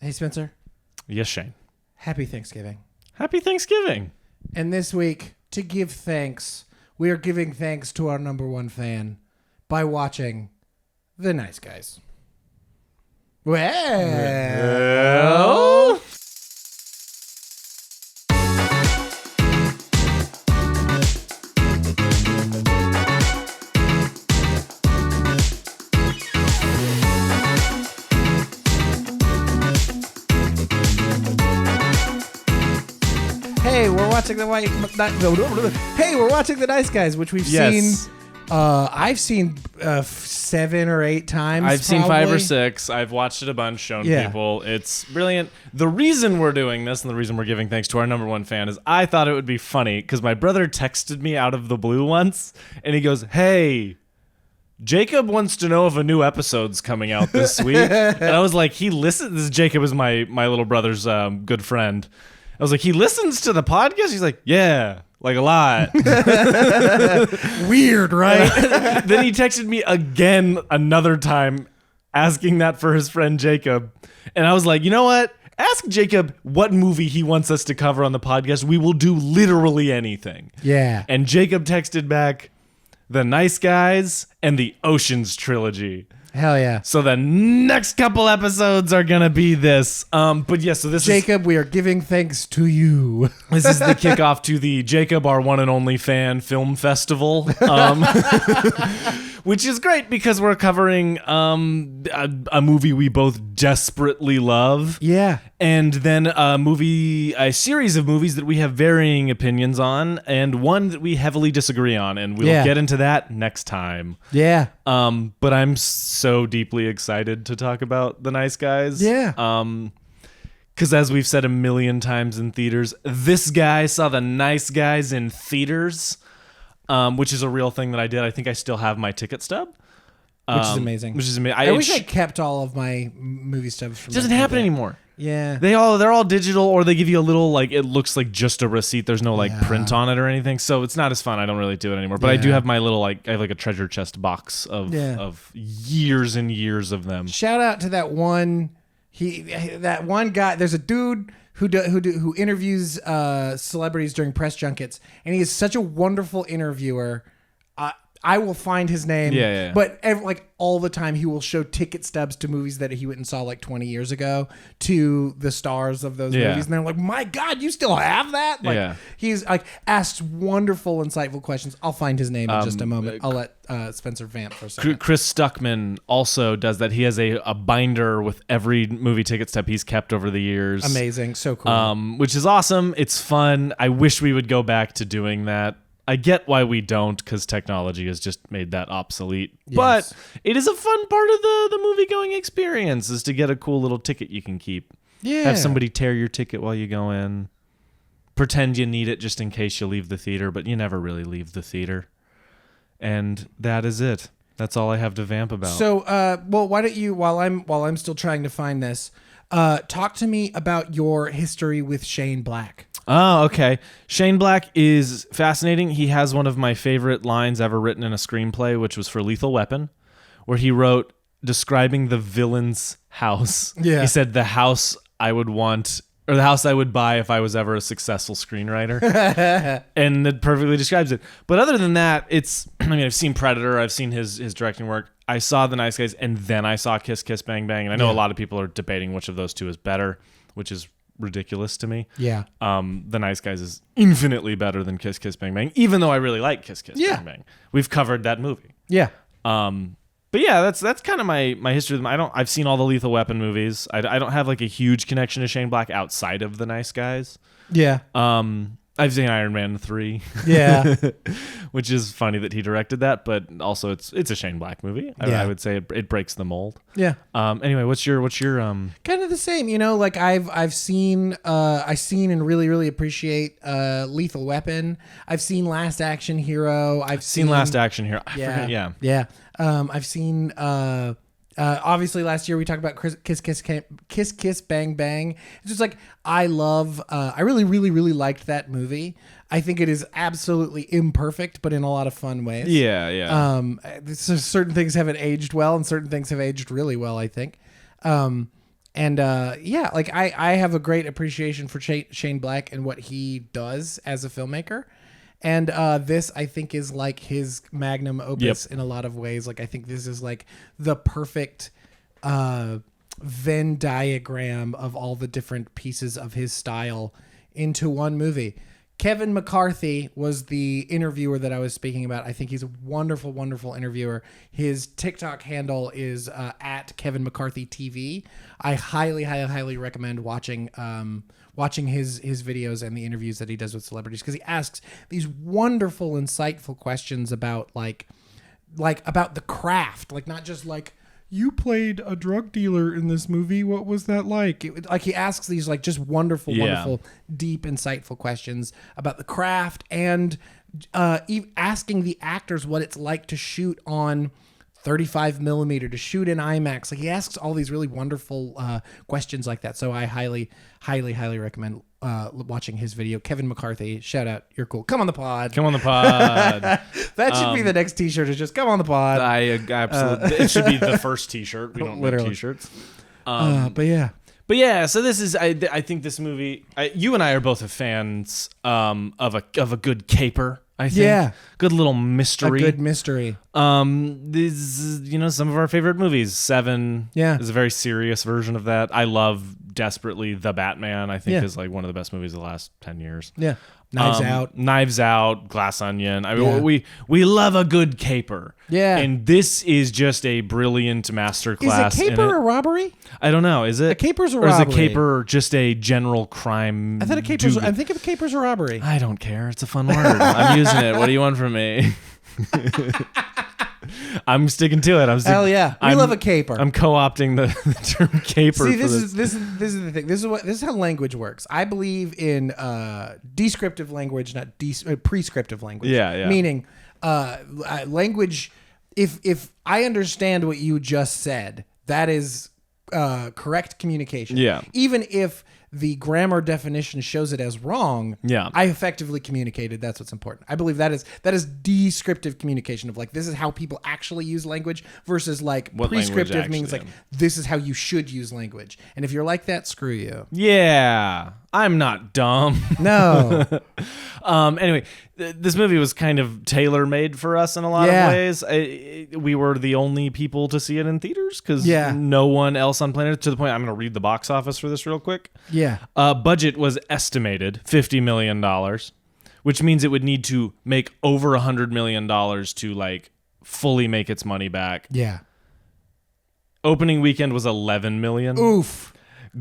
Hey, Spencer. Yes, Shane. Happy Thanksgiving. Happy Thanksgiving. And this week, to give thanks, we are giving thanks to our number one fan by watching The Nice Guys. Well... Hey, we're watching the Nice Guys, which we've seen. I've seen 7 or 8 times. I've seen 5 or 6. I've watched it a bunch, shown people. It's brilliant. The reason we're doing this and the reason we're giving thanks to our number one fan is I thought it would be funny because my brother texted me out of the blue once and he goes, "Hey, Jacob wants to know if a new episode's coming out this week." And I was like, he listens. Jacob is my little brother's good friend. I was like, he listens to the podcast? He's like, yeah, like a lot. Weird, right? Then he texted me again another time asking that for his friend Jacob. And I was like, you know what? Ask Jacob what movie he wants us to cover on the podcast. We will do literally anything. Yeah. And Jacob texted back, The Nice Guys and the Oceans Trilogy. Hell yeah. So the next couple episodes are going to be this. But yeah, so this Jacob, we are giving thanks to you. This is the kickoff to the Jacob, our one and only fan, film festival, which is great because we're covering a movie we both desperately love. Yeah. And then a series of movies that we have varying opinions on, and one that we heavily disagree on, and we'll get into that next time. Yeah. But I'm so deeply excited to talk about The Nice Guys. Yeah. Because as we've said a million times in theaters, this guy saw The Nice Guys in theaters, which is a real thing that I did. I think I still have my ticket stub. Which is amazing. I wish I kept all of my movie stubs from It doesn't happen anymore. Yeah. They're all digital, or they give you a little, like, it looks like just a receipt. There's no print on it or anything. So it's not as fun. I don't really do it anymore. But I do have my little, I have like a treasure chest box of years and years of them. Shout out to that one guy. There's a dude who interviews celebrities during press junkets, and he is such a wonderful interviewer. I will find his name. Yeah. But all the time, he will show ticket stubs to movies that he went and saw like 20 years ago to the stars of those movies, and they're like, "My God, you still have that?" He's like asked wonderful, insightful questions. I'll find his name in just a moment. I'll let Spencer vamp for a second. Chris Stuckman also does that. He has a binder with every movie ticket stub he's kept over the years. Amazing, so cool. Which is awesome. It's fun. I wish we would go back to doing that. I get why we don't, because technology has just made that obsolete. Yes. But it is a fun part of the movie-going experience, is to get a cool little ticket you can keep. Yeah. Have somebody tear your ticket while you go in. Pretend you need it just in case you leave the theater, but you never really leave the theater. And that is it. That's all I have to vamp about. So, why don't you, while I'm still trying to find this, talk to me about your history with Shane Black. Oh, okay. Shane Black is fascinating. He has one of my favorite lines ever written in a screenplay, which was for Lethal Weapon, where he wrote, describing the villain's house. Yeah. He said, the house I would want, or the house I would buy if I was ever a successful screenwriter. And it perfectly describes it. But other than that, I've seen Predator. I've seen his directing work. I saw The Nice Guys, and then I saw Kiss Kiss Bang Bang. And I know a lot of people are debating which of those two is better, which is ridiculous to me. Yeah. The Nice Guys is infinitely better than Kiss Kiss Bang Bang, even though I really like Kiss Kiss Bang Bang. We've covered that movie. Yeah. But yeah, that's kind of my history with them. I've seen all the Lethal Weapon movies. I don't have like a huge connection to Shane Black outside of The Nice Guys. Yeah. I've seen Iron Man 3. Yeah. Which is funny that he directed that, but also it's a Shane Black movie. I would say it breaks the mold. Yeah. Anyway, what's your kind of the same, like I've seen and really, really appreciate Lethal Weapon. I've seen Last Action Hero. I've seen Last Action Hero. I forget. Yeah. I've seen obviously last year we talked about Kiss Kiss Bang Bang. It's just like I really, really, really liked that movie. I think it is absolutely imperfect, but in a lot of fun ways. Yeah. So certain things haven't aged well, and certain things have aged really well, I think. And yeah, like I have a great appreciation for Shane Black and what he does as a filmmaker. And this, I think, is like his magnum opus in a lot of ways. Like, I think this is like the perfect Venn diagram of all the different pieces of his style into one movie. Kevin McCarthy was the interviewer that I was speaking about. I think he's a wonderful, wonderful interviewer. His TikTok handle is at Kevin McCarthy TV. I highly, highly, highly recommend watching his videos and the interviews that he does with celebrities, because he asks these wonderful, insightful questions about like about the craft, like not just like, you played a drug dealer in this movie, what was that like? Like he asks these like just wonderful, wonderful, deep, insightful questions about the craft, and asking the actors what it's like to shoot on 35 millimeter, to shoot in IMAX. Like he asks all these really wonderful questions like that. So I highly, highly, highly recommend watching his video. Kevin McCarthy, shout out, you're cool. Come on the pod. Come on the pod. That should be the next t-shirt, is just come on the pod. I absolutely. It should be the first t-shirt. We don't make t-shirts. But yeah. So this is. I think this movie. You and I are both fans of a good caper. I think. Good little mystery. A good mystery. This is, some of our favorite movies. Seven. Is a very serious version of that. I love desperately The Batman. I think is like one of the best movies of the last 10 years. Yeah. Knives Out, Glass Onion. I mean, we love a good caper. Yeah. And this is just a brilliant masterclass. Is a caper a robbery? I don't know. Is it? A caper's a robbery. Or is a caper just a general crime? I thought I think of a caper's a robbery. I don't care. It's a fun word. I'm using it. What do you want from me? I'm sticking to it. Hell yeah, we love a caper. I'm co-opting the term caper. See, this is the thing. This is how language works. I believe in descriptive language, not prescriptive language. Yeah. Meaning, language. If I understand what you just said, that is correct communication. Yeah. Even if the grammar definition shows it as wrong, I effectively communicated. That's what's important. I believe that is descriptive communication of like, this is how people actually use language, versus like what prescriptive means like, this is how you should use language. And if you're like that, screw you. Yeah. I'm not dumb. No. Anyway, this movie was kind of tailor-made for us in a lot of ways. We were the only people to see it in theaters because no one else on planet, to the point I'm going to read the box office for this real quick. Yeah. Budget was estimated $50 million, which means it would need to make over $100 million to like fully make its money back. Yeah. Opening weekend was $11 million. Oof.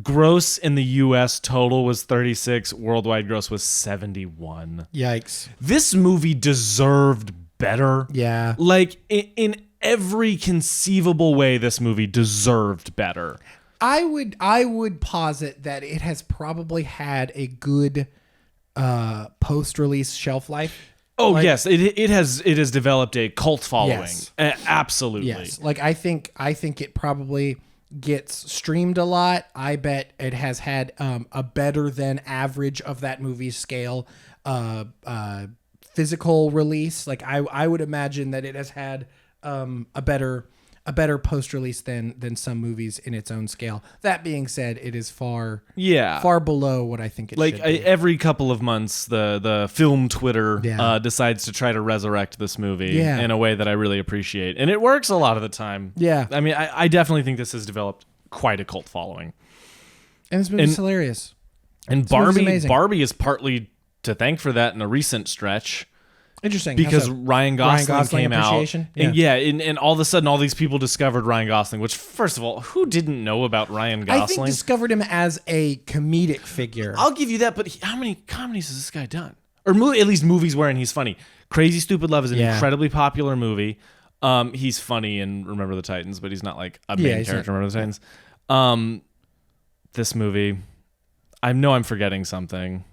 Gross in the U.S. total was 36. Worldwide gross was 71. Yikes. This movie deserved better. Yeah. Like, in every conceivable way, this movie deserved better. I would posit that it has probably had a good post-release shelf life. Oh, like, yes. It has developed a cult following. Yes. Absolutely. Yes. Like, I think it probably gets streamed a lot. I bet it has had a better than average of that movie's scale physical release. Like I would imagine that it has had a better post-release than some movies in its own scale. That being said, it is far below what I think it should be. Every couple of months, the film Twitter decides to try to resurrect this movie in a way that I really appreciate, and it works a lot of the time. Yeah, I mean, I definitely think this has developed quite a cult following, and this movie's hilarious. And Barbie is partly to thank for that in a recent stretch. Interesting. Because Ryan Gosling came out. And all of a sudden all these people discovered Ryan Gosling, which, first of all, who didn't know about Ryan Gosling? I think discovered him as a comedic figure. I'll give you that, but how many comedies has this guy done? Or at least movies wherein he's funny. Crazy Stupid Love is an incredibly popular movie. He's funny in Remember the Titans, but he's not like a main character in Remember the Titans. This movie, I know I'm forgetting something.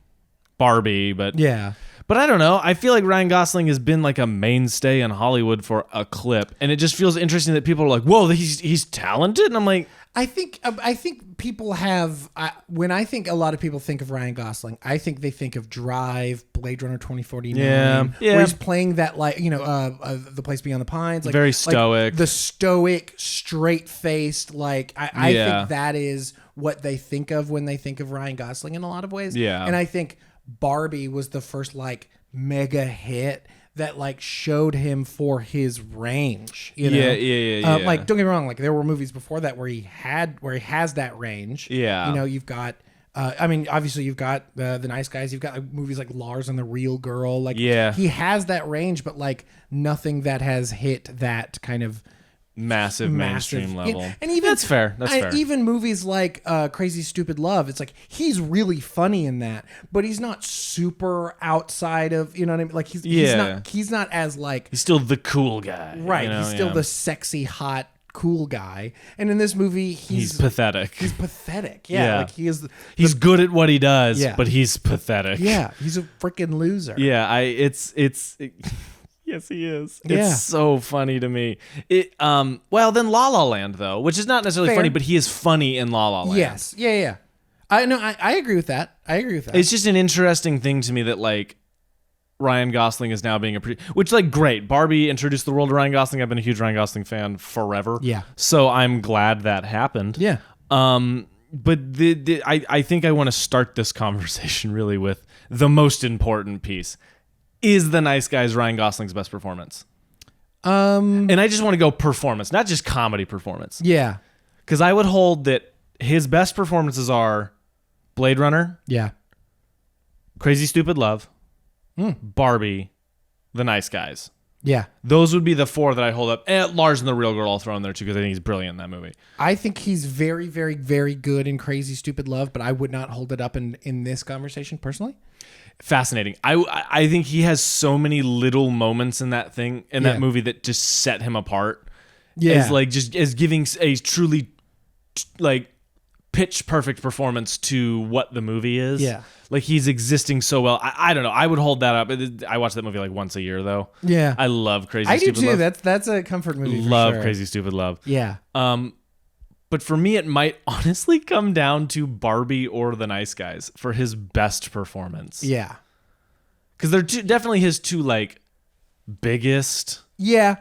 Barbie, but... Yeah. But I don't know. I feel like Ryan Gosling has been like a mainstay in Hollywood for a clip, and it just feels interesting that people are like, "Whoa, he's talented." And I'm like, I think people have when I think a lot of people think of Ryan Gosling, I think they think of Drive, Blade Runner 2049, where he's playing that The Place Beyond the Pines, like very stoic, like the stoic, straight faced. Like I think that is what they think of when they think of Ryan Gosling in a lot of ways. Yeah, and I think Barbie was the first like mega hit that like showed him for his range, you know? Yeah. Like, don't get me wrong, like there were movies before that where he has that range. Yeah. You know, you've got, obviously you've got the Nice Guys. You've got like, movies like Lars and the Real Girl. Like, he has that range, but like nothing that has hit that kind of massive mainstream level. And even that's fair. Even movies like Crazy Stupid Love, it's like he's really funny in that, but he's not super outside of, you know what I mean? Like he's not as like, he's still the cool guy, right? You know? He's still the sexy, hot, cool guy. And in this movie, he's pathetic. He's pathetic. Yeah, like he is. He's good at what he does, but he's pathetic. Yeah, he's a freaking loser. Yeah, yes, he is. Yeah. It's so funny to me. Well, then La La Land, though, which is not necessarily funny, but he is funny in La La Land. Yes. Yeah. I agree with that. It's just an interesting thing to me that, like, Ryan Gosling is now being which, like, great. Barbie introduced the world to Ryan Gosling. I've been a huge Ryan Gosling fan forever. Yeah. So I'm glad that happened. Yeah. But I think I want to start this conversation really with the most important piece. Is The Nice Guys Ryan Gosling's best performance? And I just want to go performance, not just comedy performance. Yeah. Because I would hold that his best performances are Blade Runner, Crazy Stupid Love, Barbie, The Nice Guys. Yeah. Those would be the four that I hold up. And Lars and the Real Girl I'll throw in there too because I think he's brilliant in that movie. I think he's very, very, very good in Crazy Stupid Love, but I would not hold it up in this conversation personally. Fascinating. I think he has so many little moments in that movie that just set him apart. Yeah. As giving a truly like pitch perfect performance to what the movie is. Yeah. Like he's existing so well. I don't know. I would hold that up. I watch that movie like once a year though. Yeah. I love Crazy Stupid Love. I do too. That's a comfort movie. Love sure. Crazy Stupid Love. Yeah. But for me, it might honestly come down to Barbie or The Nice Guys for his best performance. Yeah. Because they're definitely his two, like, biggest. Yeah.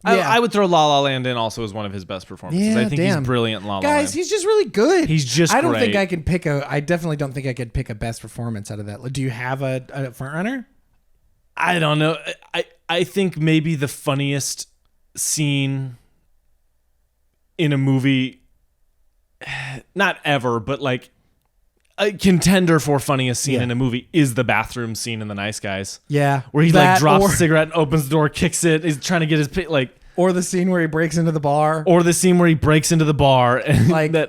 I would throw La La Land in also as one of his best performances. I think he's brilliant in La La Land. Guys, he's just really good. He's just I don't great. think I can pick I definitely don't think I could pick a best performance out of that. Do you have a front runner? I don't know. I think maybe the funniest scene in a movie, not ever, but like a contender for funniest scene in a movie is the bathroom scene in The Nice Guys. Yeah. Where he like drops a cigarette and opens the door, kicks it, he's trying to get his like. Or the scene where he breaks into the bar. Or the scene where he breaks into the bar. And like that.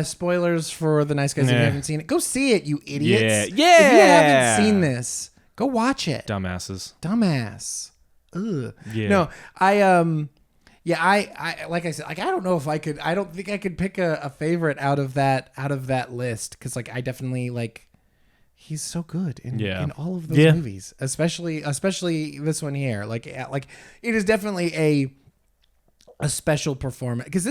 Spoilers for The Nice Guys if you haven't seen it. Go see it, you idiots. Yeah. If you haven't seen this, go watch it. Dumbass. Ugh. Yeah. No, I like I said, like I don't know if I could. I don't think I could pick a favorite out of that list because like I definitely like he's so good in all of those movies, especially this one here. Like it is definitely a special performance because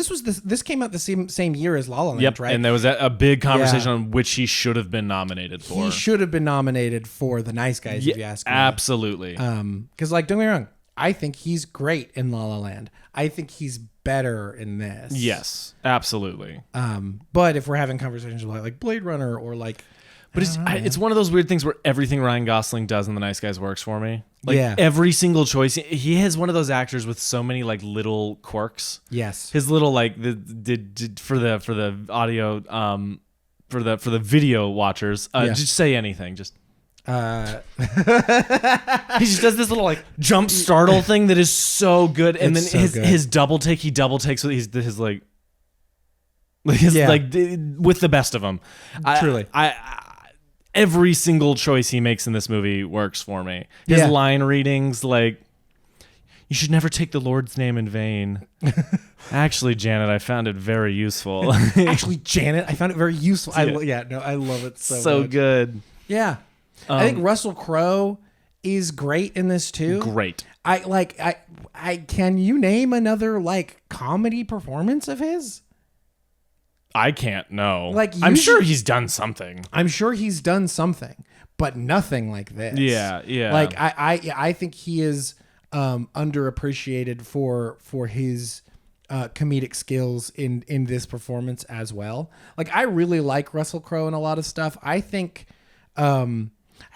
this came out the same year as La La Land, right? And there was a big conversation on which he should have been nominated for. He should have been nominated for The Nice Guys, if you ask me. Absolutely. Because like don't get me wrong. I think he's great in La La Land. I think he's better in this. Yes, absolutely. But if we're having conversations about like Blade Runner or like, but it's one of those weird things where everything Ryan Gosling does in The Nice Guys works for me. Like every single choice, he has one of those actors with so many like little quirks. Yes, his little like for the audio for the video watchers. Just say anything. Just. He just does this little like jump startle thing that is so good, and then his double take. He double takes with his like with the best of them. Truly, every single choice he makes in this movie works for me. His line readings, like you should never take the Lord's name in vain. Actually, Janet, I found it very useful. I found it very useful. I love it so much. Good. Yeah. I think Russell Crowe is great in this too. Great. I can you name another like comedy performance of his? I can't know. Like, I'm sure he's done something. I'm sure he's done something, but nothing like this. Yeah. Like I think he is underappreciated for his comedic skills in this performance as well. Like, I really like Russell Crowe in a lot of stuff. I think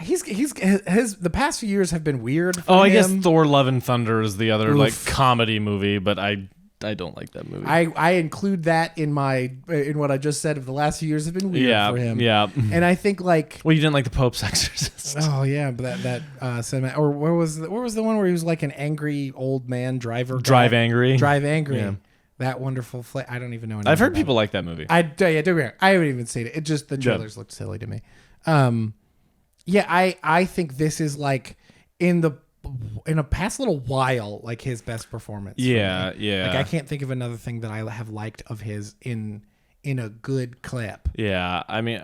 he's the past few years have been weird for him. I guess Thor: Love and Thunder is the other like comedy movie, but I don't like that movie. I include that in what I just said of the last few years have been weird for him. Yeah. And I think like, well, you didn't like The Pope's Exorcist. Oh yeah, but that cinema, or where was the one where he was like an angry old man driver? Drive Angry. Yeah. That wonderful I don't even know. I've heard people like that movie. I haven't even seen it. It just the trailers looked silly to me. I think this is like in a past little while, like his best performance. Yeah. Like, I can't think of another thing that I have liked of his in a good clip. Yeah, I mean,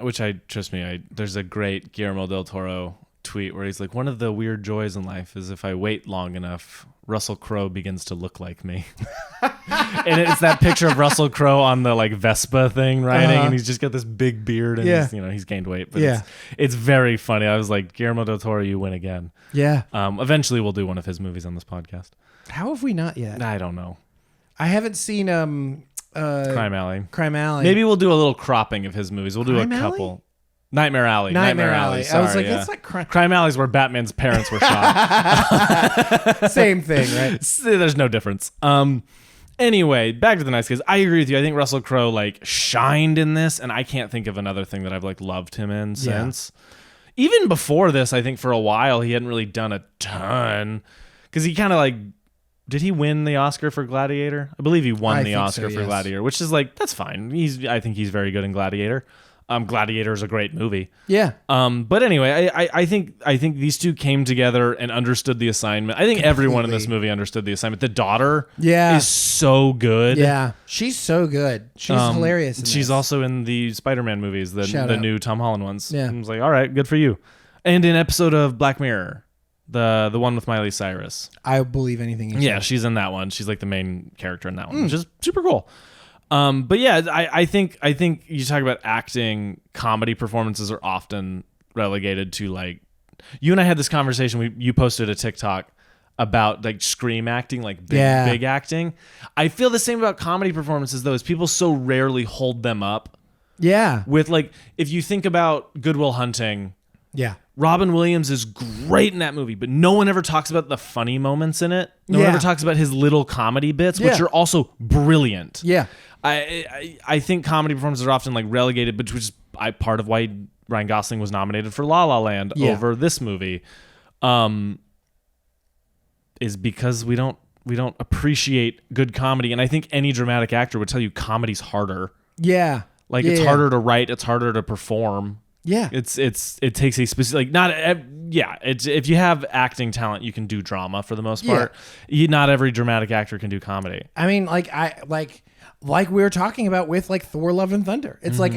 trust me, there's a great Guillermo del Toro tweet where he's like, one of the weird joys in life is if I wait long enough, Russell Crowe begins to look like me. And it's that picture of Russell Crowe on the like Vespa thing riding, and he's just got this big beard, and he's gained weight, but it's very funny. I was like, Guillermo del Toro, you win again. Yeah. Eventually we'll do one of his movies on this podcast. How have we not yet? I don't know. I haven't seen Crime Alley. Maybe we'll do a little cropping of his movies. We'll do a couple. Nightmare Alley. Sorry, I was like, that's like Crime Alley's where Batman's parents were shot. Same thing, right? There's no difference. Anyway, back to The Nice Guys. I agree with you. I think Russell Crowe like shined in this, and I can't think of another thing that I've like loved him in since. Even before this, I think for a while he hadn't really done a ton, because he kind of like. Did he win the Oscar for Gladiator? I believe he won the Oscar for Gladiator, which is like, that's fine. I think he's very good in Gladiator. Gladiator is a great movie. Yeah. But anyway, I think these two came together and understood the assignment. I think everyone in this movie understood the assignment. The daughter is so good. Yeah. She's so good. She's hilarious. She's also in the Spider-Man movies, the new Tom Holland ones. Yeah. I was like, all right, good for you. And an episode of Black Mirror. The one with Miley Cyrus. I believe anything you say. Yeah, she's in that one. She's like the main character in that one, which is super cool. But yeah, I think you talk about acting, comedy performances are often relegated to like, you and I had this conversation. You posted a TikTok about like scream acting, like big acting. I feel the same about comedy performances though, is people so rarely hold them up. Yeah. With like, if you think about Good Will Hunting. Yeah. Robin Williams is great in that movie, but no one ever talks about the funny moments in it. No one ever talks about his little comedy bits, which are also brilliant. Yeah. I think comedy performances are often like relegated, which is part of why Ryan Gosling was nominated for La La Land over this movie, is because we don't appreciate good comedy. And I think any dramatic actor would tell you comedy's harder. Yeah. Like it's harder to write, it's harder to perform. Yeah, it takes a specific if you have acting talent, you can do drama for the most part. Not every dramatic actor can do comedy. I mean, like we were talking about with like Thor: Love and Thunder. It's like,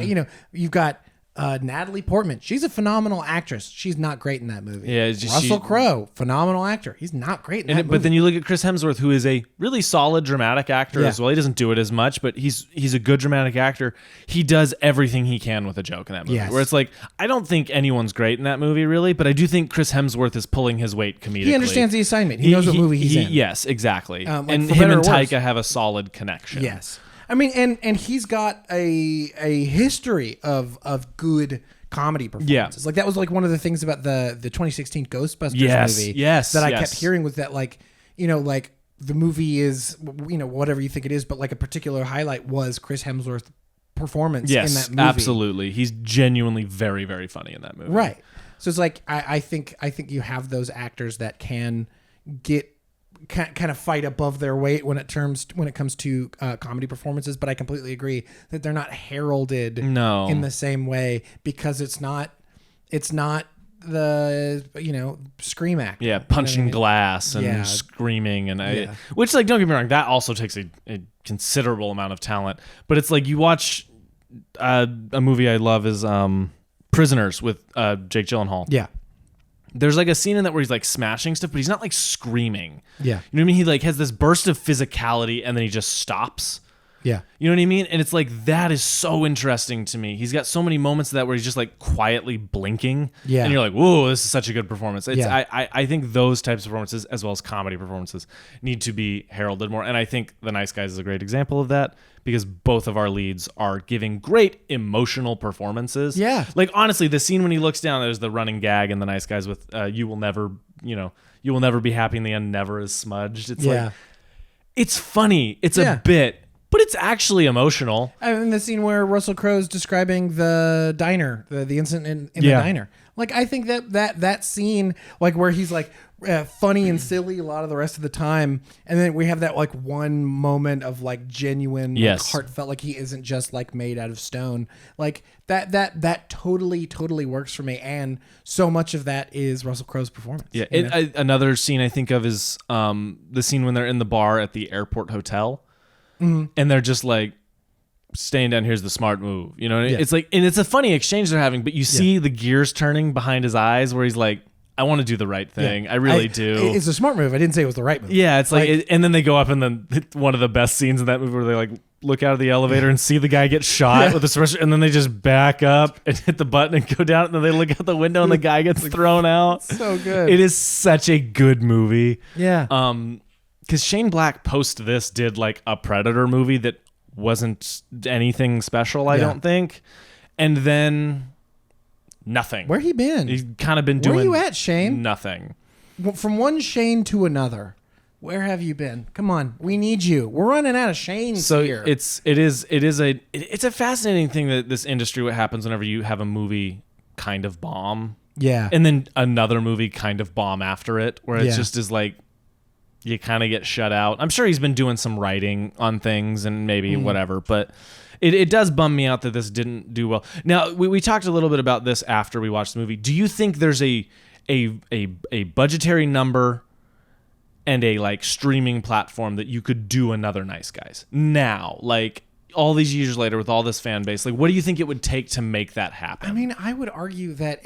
you've got Natalie Portman. She's a phenomenal actress. She's not great in that movie. Yeah, Russell Crowe, phenomenal actor. He's not great in that movie. But then you look at Chris Hemsworth, who is a really solid dramatic actor as well. He doesn't do it as much, but he's a good dramatic actor. He does everything he can with a joke in that movie. Yes. Where it's like, I don't think anyone's great in that movie, really, but I do think Chris Hemsworth is pulling his weight comedically. He understands the assignment. He knows what movie he's in. Yes, exactly. And him and Taika have a solid connection. Yes. I mean, and he's got a history of good comedy performances. Like that was like one of the things about the 2016 Ghostbusters movie that I kept hearing was that like the movie is whatever you think it is, but like a particular highlight was Chris Hemsworth's performance in that movie. Absolutely. He's genuinely very, very funny in that movie. Right. So it's like I think you have those actors that can get kind of fight above their weight when it comes to comedy performances, but I completely agree that they're not heralded in the same way because it's not the scream act. Yeah, punching glass and screaming and which, like, don't get me wrong, that also takes a considerable amount of talent. But it's like you watch a movie I love is Prisoners with Jake Gyllenhaal. Yeah. There's like a scene in that where he's like smashing stuff, but he's not like screaming. Yeah. You know what I mean? He like has this burst of physicality and then he just stops. Yeah. You know what I mean? And it's like, that is so interesting to me. He's got so many moments of that where he's just like quietly blinking. Yeah. And you're like, whoa, this is such a good performance. I think those types of performances, as well as comedy performances, need to be heralded more. And I think The Nice Guys is a great example of that, because both of our leads are giving great emotional performances. Yeah. Like, honestly, the scene when he looks down, there's the running gag in The Nice Guys with you will never be happy in the end, never is smudged. It's like, it's funny. It's a bit, but it's actually emotional. I mean, the scene where Russell Crowe's describing the diner, the incident in the diner. Like, I think that scene, like where he's like funny and silly a lot of the rest of the time, and then we have that like one moment of like genuine, like, heartfelt, like he isn't just like made out of stone. Like that totally works for me, and so much of that is Russell Crowe's performance. Yeah, another scene I think of is the scene when they're in the bar at the airport hotel, and they're just like, staying down here's the smart move. You know, it's like, and it's a funny exchange they're having, but you see the gears turning behind his eyes where he's like, I want to do the right thing. I really do. It's a smart move. I didn't say it was the right move. Yeah, it's like and then they go up, and then one of the best scenes in that movie where they like look out of the elevator and see the guy get shot with a suppressor, and then they just back up and hit the button and go down, and then they look out the window and the guy gets thrown out. So good. It is such a good movie. Yeah. Because Shane Black post this did like a Predator movie that wasn't anything special, I don't think, and then nothing. Where he been? He's kind of been doing. Where you at, Shane? Nothing. From one Shane to another. Where have you been? Come on, we need you. We're running out of Shanes here. It's a fascinating thing that this industry, what happens whenever you have a movie kind of bomb, and then another movie kind of bomb after it, where it just is like, you kind of get shut out. I'm sure he's been doing some writing on things and maybe whatever, but it does bum me out that this didn't do well. Now, we talked a little bit about this after we watched the movie. Do you think there's a budgetary number and a like streaming platform that you could do another Nice Guys now? Like, all these years later with all this fan base, like, what do you think it would take to make that happen? I mean, I would argue that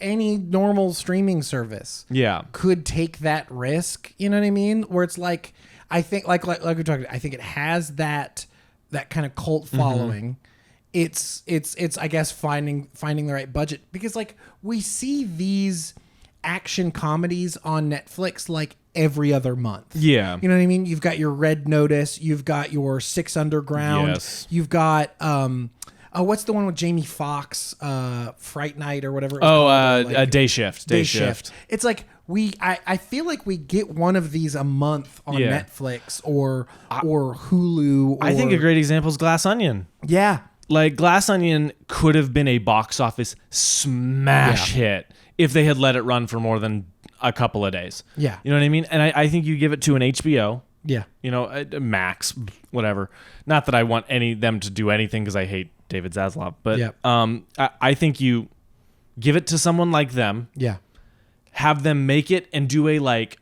any normal streaming service could take that risk, you know what I mean? Where it's like, I think like we're talking, I think it has that kind of cult following. It's I guess finding the right budget, because like we see these action comedies on Netflix like every other month. Yeah. You know what I mean? You've got your Red Notice, you've got your Six Underground, you've got what's the one with Jamie Foxx? Fright Night or whatever. Day Shift. Day Shift. It's like I feel like we get one of these a month on Netflix or Hulu. I think a great example is Glass Onion. Yeah. Like, Glass Onion could have been a box office smash hit if they had let it run for more than a couple of days. Yeah. You know what I mean? And I think you give it to an HBO. Yeah. You know, Max, whatever. Not that I want them to do anything, because I hate David Zaslav, but I think you give it to someone like them. Yeah. Have them make it and do a like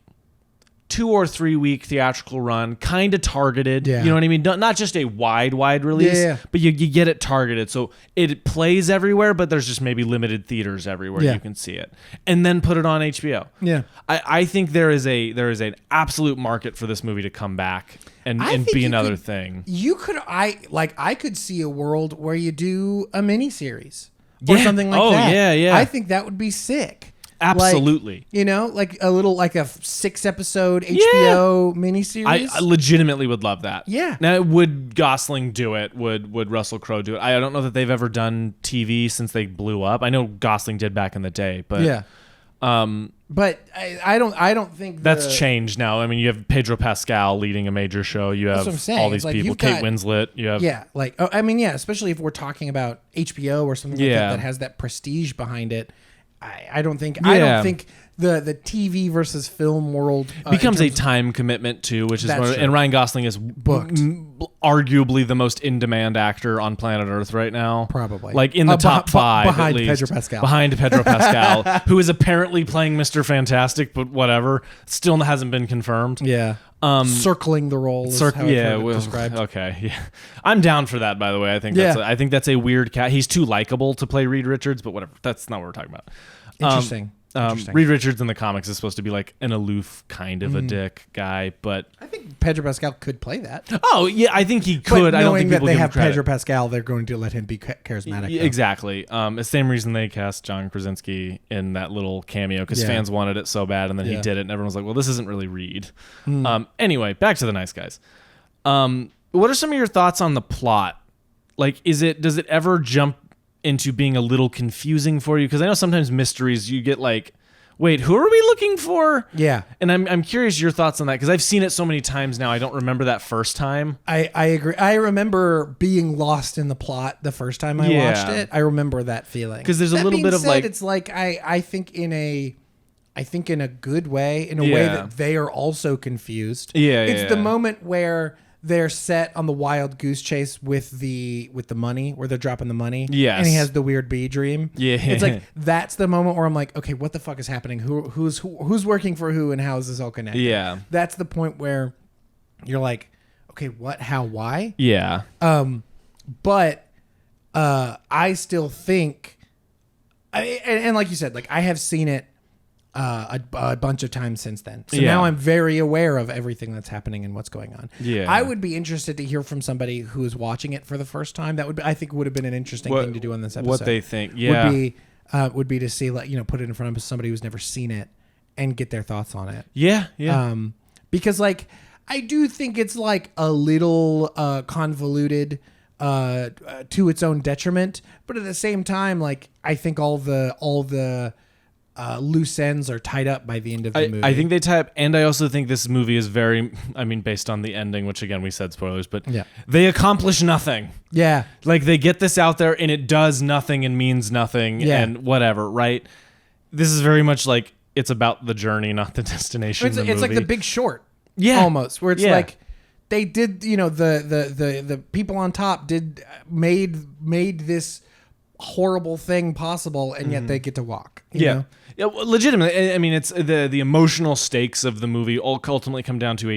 2 or 3 week theatrical run, kind of targeted. Yeah. You know what I mean? Not just a wide release, but you get it targeted. So it plays everywhere, but there's just maybe limited theaters everywhere you can see it. And then put it on HBO. Yeah. I think there is an absolute market for this movie to come back and be another thing. I could see a world where you do a miniseries or something like that. Yeah. I think that would be sick. Absolutely. Like, you know, like a little, like a 6-episode HBO miniseries. I legitimately would love that. Yeah. Now, would Gosling do it? Would Russell Crowe do it? I don't know that they've ever done TV since they blew up. I know Gosling did back in the day, but but I don't think that's changed now. I mean, you have Pedro Pascal leading a major show. You have all these people. Kate Winslet. You have especially if we're talking about HBO or something like that has that prestige behind it. I don't think the TV versus film world becomes a time commitment too, which is and Ryan Gosling is booked, arguably the most in-demand actor on planet Earth right now. Probably like in the top 5 behind at least. Behind Pedro Pascal, who is apparently playing Mr. Fantastic, but whatever, still hasn't been confirmed. Yeah. Circling the role is how it's described. Okay, yeah. I'm down for that, by the way. I think that's a weird cat. He's too likable to play Reed Richards, but whatever. That's not what we're talking about. Interesting. Reed Richards in the comics is supposed to be like an aloof kind of a dick guy, but I think Pedro Pascal could play that. Oh yeah, I think he could. But I don't think that people they give him have credit. Pedro Pascal, they're going to let him be charismatic. Exactly. The same reason they cast John Krasinski in that little cameo, because fans wanted it so bad, and then he did it, and everyone was like, "Well, this isn't really Reed." Anyway, back to The Nice Guys. What are some of your thoughts on the plot? Like, does it ever jump into being a little confusing for you? Because I know sometimes mysteries you get like, wait, who are we looking for? Yeah. And I'm curious your thoughts on that, because I've seen it so many times now. I don't remember that first time. I agree. I remember being lost in the plot the first time I watched it. I remember that feeling. Because there's a little bit of said, like, it's like I think in a good way, in a way that they are also confused. It's the moment where they're set on the wild goose chase with the money, where they're dropping the money. Yes. And he has the weird bee dream. Yeah. It's like, that's the moment where I'm like, okay, what the fuck is happening? Who's working for who, and how is this all connected? Yeah. That's the point where you're like, okay, what, how, why? Yeah. But I still think, and like you said, like I have seen it a bunch of times since then. So now I'm very aware of everything that's happening and what's going on. Yeah. I would be interested to hear from somebody who is watching it for the first time. That would be, I think would have been an interesting thing to do on this episode. What they think. Yeah. Would be to see, like, put it in front of somebody who's never seen it and get their thoughts on it. Yeah. Yeah. Because like I do think it's like a little convoluted to its own detriment, but at the same time, like I think all the loose ends are tied up by the end of the movie. I think they tie up, and I also think this movie is very, based on the ending, which again we said spoilers, but they accomplish nothing. Yeah. Like they get this out there and it does nothing and means nothing and whatever, right? This is very much like it's about the journey, not the destination. It's like The Big Short. Yeah. Almost. Where it's like they did, the people on top made this horrible thing possible, and yet they get to walk. You know? Yeah, well, legitimately. I mean, it's the emotional stakes of the movie all ultimately come down to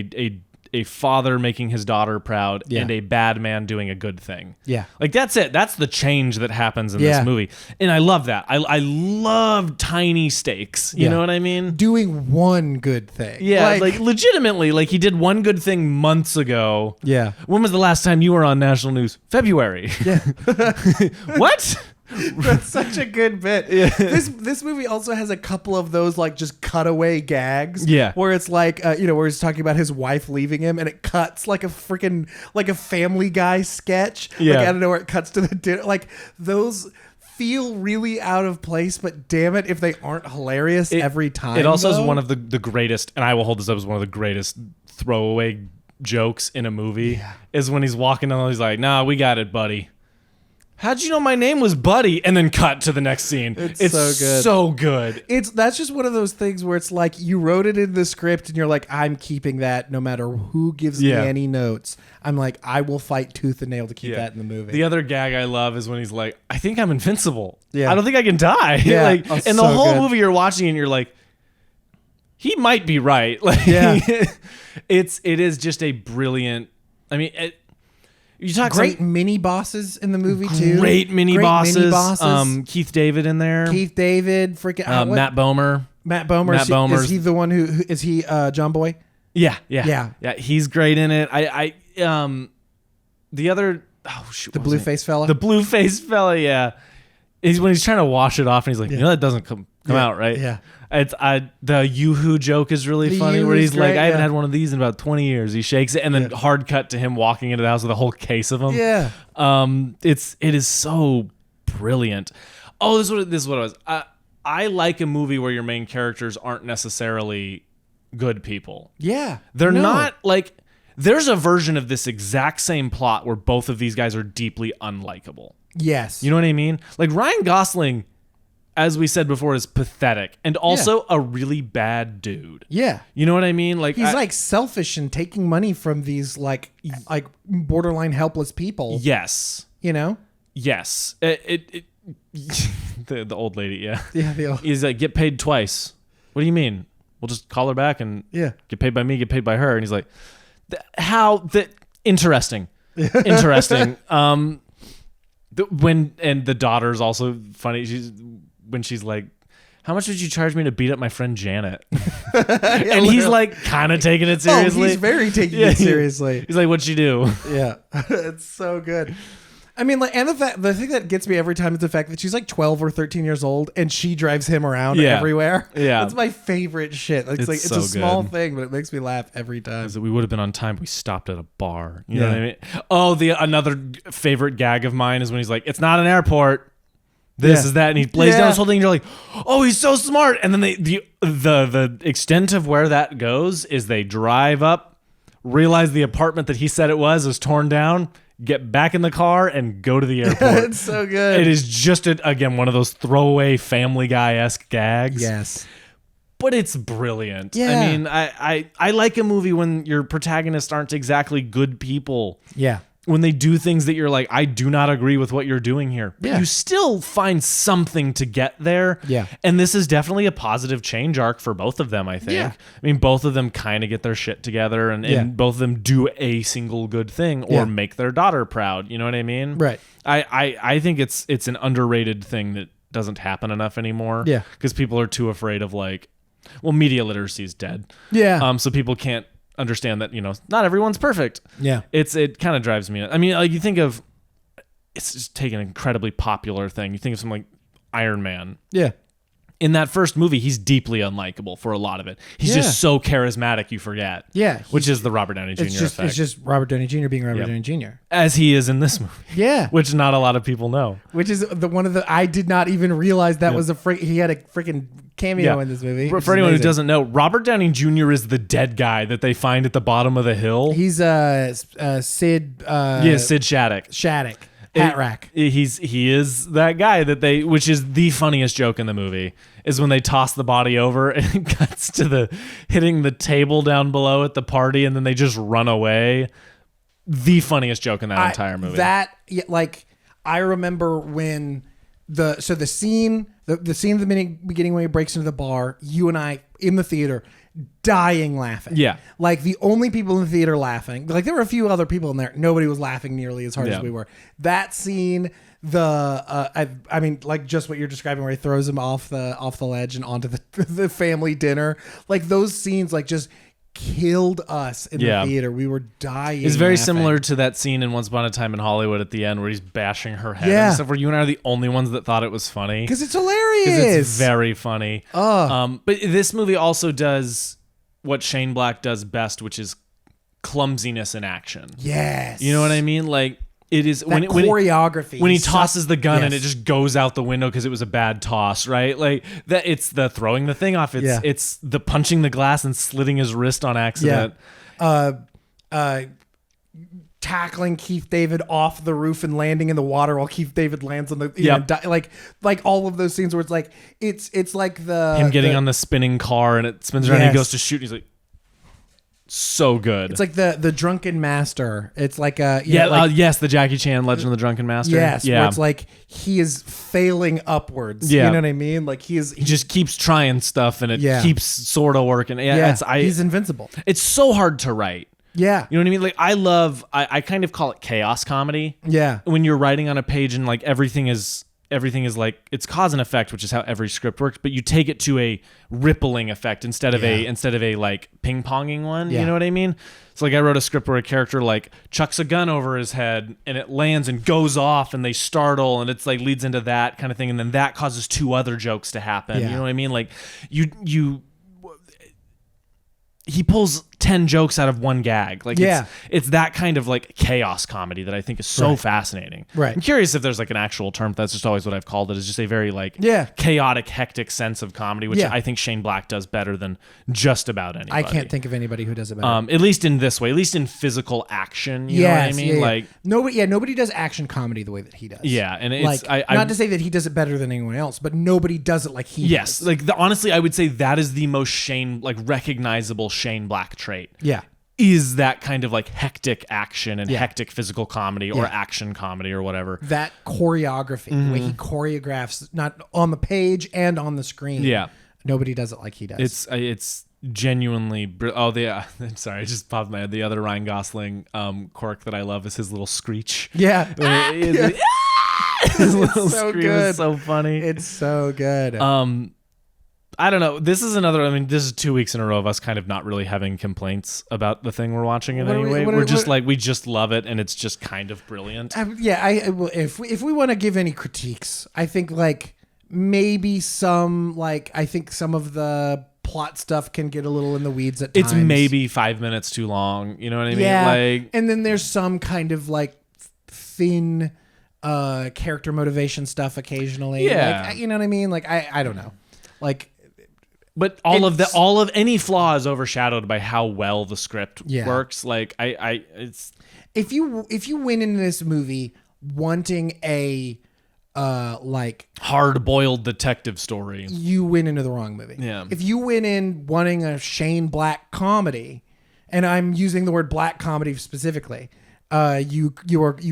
a father making his daughter proud and a bad man doing a good thing. Yeah, like that's it. That's the change that happens in this movie, and I love that. I love tiny stakes. You know what I mean? Doing one good thing. Yeah, like legitimately, like he did one good thing months ago. Yeah. When was the last time you were on national news? February. Yeah. What? That's such a good bit. Yeah. This movie also has a couple of those like just cutaway gags. Yeah. Where it's like where he's talking about his wife leaving him, and it cuts like a freaking like a Family Guy sketch. Yeah. Like out of nowhere, it cuts to the dinner. Like those feel really out of place, but damn it if they aren't hilarious every time. It also is one of the greatest, and I will hold this up as one of the greatest throwaway jokes in a movie. Yeah. Is when he's walking down, he's like, "Nah, we got it, buddy. How'd you know my name was Buddy?" And then cut to the next scene. It's so good. So good. That's just one of those things where it's like you wrote it in the script and you're like, I'm keeping that no matter who gives me any notes. I'm like, I will fight tooth and nail to keep that in the movie. The other gag I love is when he's like, I think I'm invincible. Yeah. I don't think I can die. Yeah. And the whole movie you're watching and you're like, he might be right. Like, it is just a brilliant, you talk great mini bosses in the movie too. Great mini bosses. Keith David in there. Keith David, freaking Matt Bomer. Matt Bomer. Is he the one who is he? John Boy. Yeah. He's great in it. The other. Oh shoot. The blue face fella. The blue face fella. Yeah. When he's trying to wash it off, and he's like, that doesn't come out right. Yeah. It's the Yoo-hoo joke is really funny, where he's like, I haven't had one of these in about 20 years. He shakes it, and then hard cut to him walking into the house with a whole case of them. Yeah. It is so brilliant. Oh, this is what it was. I like a movie where your main characters aren't necessarily good people. Yeah. They're not like, there's a version of this exact same plot where both of these guys are deeply unlikable. Yes. You know what I mean? Like Ryan Gosling, as we said before, is pathetic and also a really bad dude. Yeah. You know what I mean? Like he's like selfish and taking money from these like borderline helpless people. Yes. You know? Yes. The old lady, yeah. Yeah. He's like, get paid twice. What do you mean? We'll just call her back and get paid by me, get paid by her. And he's like, interesting. Interesting. The daughter's also funny. She's like, how much would you charge me to beat up my friend Janet? And he's like kind of taking it seriously. Oh, he's very taking it seriously. He's like, what'd she do? Yeah. It's so good. I mean, like, and the thing that gets me every time is the fact that she's like 12 or 13 years old and she drives him around everywhere. Yeah. That's my favorite shit. It's like, it's so a small thing, but it makes me laugh every time. We would have been on time. We stopped at a bar. You know what I mean? Oh, another favorite gag of mine is when he's like, it's not an airport. This is that. And he lays down this whole thing and you're like, oh, he's so smart. And then the extent of where that goes is they drive up, realize the apartment that he said it was torn down, get back in the car and go to the airport. It's so good. It is just, again, one of those throwaway Family Guy-esque gags. Yes. But it's brilliant. Yeah. I mean, I like a movie when your protagonists aren't exactly good people. Yeah. When they do things that you're like, I do not agree with what you're doing here. But Yeah. you still find something to get there. Yeah. And this is definitely a positive change arc for both of them, I think. Yeah. I mean, both of them kind of get their shit together and both of them do a single good thing or make their daughter proud. You know what I mean? Right. I think it's an underrated thing that doesn't happen enough anymore. Yeah. Because people are too afraid of media literacy is dead. Yeah. So people can't understand that, not everyone's perfect. Yeah. It kind of drives me. I mean, like you think of, it's just taking an incredibly popular thing. You think of something like Iron Man. Yeah. In that first movie, he's deeply unlikable for a lot of it. He's just so charismatic, you forget. Yeah. Which is the Robert Downey Jr. effect. It's just Robert Downey Jr. being Robert Downey Jr. As he is in this movie. Yeah. Which not a lot of people know. Which is I did not even realize that was he had a freaking cameo in this movie. For anyone who doesn't know, Robert Downey Jr. is the dead guy that they find at the bottom of the hill. He's Sid. Sid Shattuck. Shattuck. Hat rack. He is that guy which is the funniest joke in the movie, is when they toss the body over and it cuts to hitting the table down below at the party and then they just run away. The funniest joke in that entire movie. I remember when the scene at the beginning when he breaks into the bar, you and I in the theater dying laughing. Yeah. Like the only people in the theater laughing. Like there were a few other people in there. Nobody was laughing nearly as hard as we were. That scene, I mean, like just what you're describing where he throws him off the ledge and onto the family dinner. Like those scenes like just killed us in the theater. We were dying. It's very laughing. similar to that scene in Once Upon a Time in Hollywood at the end where he's bashing her head and stuff, where you and I are the only ones that thought it was funny. Because it's hilarious. It's very funny. But this movie also does what Shane Black does best, which is clumsiness in action. Yes. You know what I mean? Like, it is that choreography. When he tosses the gun and it just goes out the window because it was a bad toss, right? Like that, it's the throwing the thing off. It's the punching the glass and slitting his wrist on accident. Tackling Keith David off the roof and landing in the water while Keith David lands on the like all of those scenes where it's like it's like him getting on the spinning car and it spins around and he goes to shoot and he's like, so good. It's like the Drunken Master. It's like yes, the Jackie Chan Legend of the Drunken Master. Yes, where it's like he is failing upwards. Yeah. You know what I mean? Like he just keeps trying stuff and it keeps sort of working. He's invincible. It's so hard to write. Yeah. You know what I mean? Like I kind of call it chaos comedy. Yeah. When you're writing on a page and like everything is like it's cause and effect, which is how every script works, but you take it to a rippling effect instead of a like ping-ponging one. You know what I mean? So like I wrote a script where a character like chucks a gun over his head and it lands and goes off and they startle and it's like leads into that kind of thing and then that causes two other jokes to happen. You know what I mean? Like he pulls 10 jokes out of one gag. Like it's that kind of like chaos comedy that I think is so fascinating. Right. I'm curious if there's like an actual term. That's just always what I've called it. Is just a very like chaotic, hectic sense of comedy, which I think Shane Black does better than just about anybody. I can't think of anybody who does it better. At least in this way, at least in physical action. You know what I mean? Like nobody does action comedy the way that he does. Yeah, and it's like, not to say that he does it better than anyone else, but nobody does it like he does. Like honestly, I would say that is the most recognizable Shane Black trait. Yeah. Is that kind of like hectic action and hectic physical comedy or action comedy or whatever. That choreography, the way he choreographs, not on the page and on the screen. Yeah. Nobody does it like he does. It's genuinely... sorry, it just popped in my head. The other Ryan Gosling quirk that I love is his little screech. Yeah. His little so scream good. is so funny. It's so good. I don't know. This is another. I mean, this is 2 weeks in a row of us kind of not really having complaints about the thing we're watching in any way. We're just like, we just love it, and it's just kind of brilliant. If we want to give any critiques, I think like maybe some like I think some of the plot stuff can get a little in the weeds at times. It's maybe 5 minutes too long. You know what I mean? Yeah. Like, and then there's some kind of like thin character motivation stuff occasionally. Yeah. Like, you know what I mean? Like I don't know. Like. But all of any flaw is overshadowed by how well the script works. Like it's if you went into this movie wanting a like hard-boiled detective story, you went into the wrong movie. Yeah. If you went in wanting a Shane Black comedy, and I'm using the word black comedy specifically, you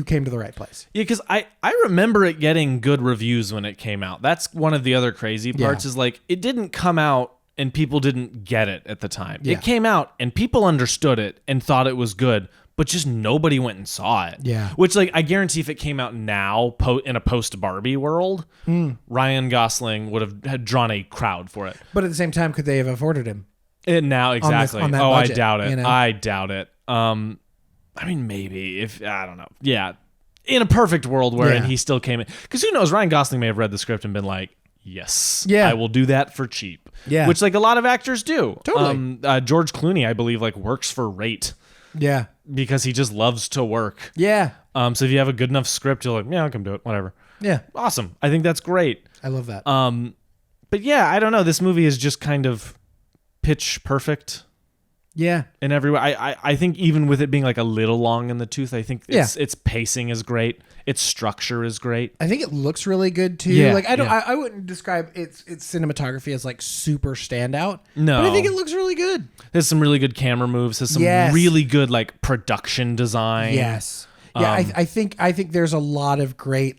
came to the right place. Yeah, because I remember it getting good reviews when it came out. That's one of the other crazy parts is like it didn't come out and people didn't get it at the time. Yeah. It came out and people understood it and thought it was good, but just nobody went and saw it. Yeah. Which, like, I guarantee if it came out now in a post-Barbie world, Ryan Gosling had drawn a crowd for it. But at the same time, could they have afforded him? Now, exactly. On that I budget, doubt it. You know? I doubt it. I mean, maybe. I don't know. Yeah. In a perfect world wherein he still came in. Because who knows, Ryan Gosling may have read the script and been like, yes, I will do that for cheap. Yeah. Which, like, a lot of actors do. Totally. George Clooney, I believe, like, works for rate. Yeah. Because he just loves to work. Yeah. So if you have a good enough script, you're like, yeah, I'll come do it. Whatever. Yeah. Awesome. I think that's great. I love that. But yeah, I don't know. This movie is just kind of pitch perfect. Yeah. In every way. I think even with it being like a little long in the tooth, I think its pacing is great. Its structure is great. I think it looks really good too. Yeah, like I wouldn't describe its cinematography as like super standout. No. But I think it looks really good. There's some really good camera moves. There's some really good like production design. Yes. Yeah, I think there's a lot of great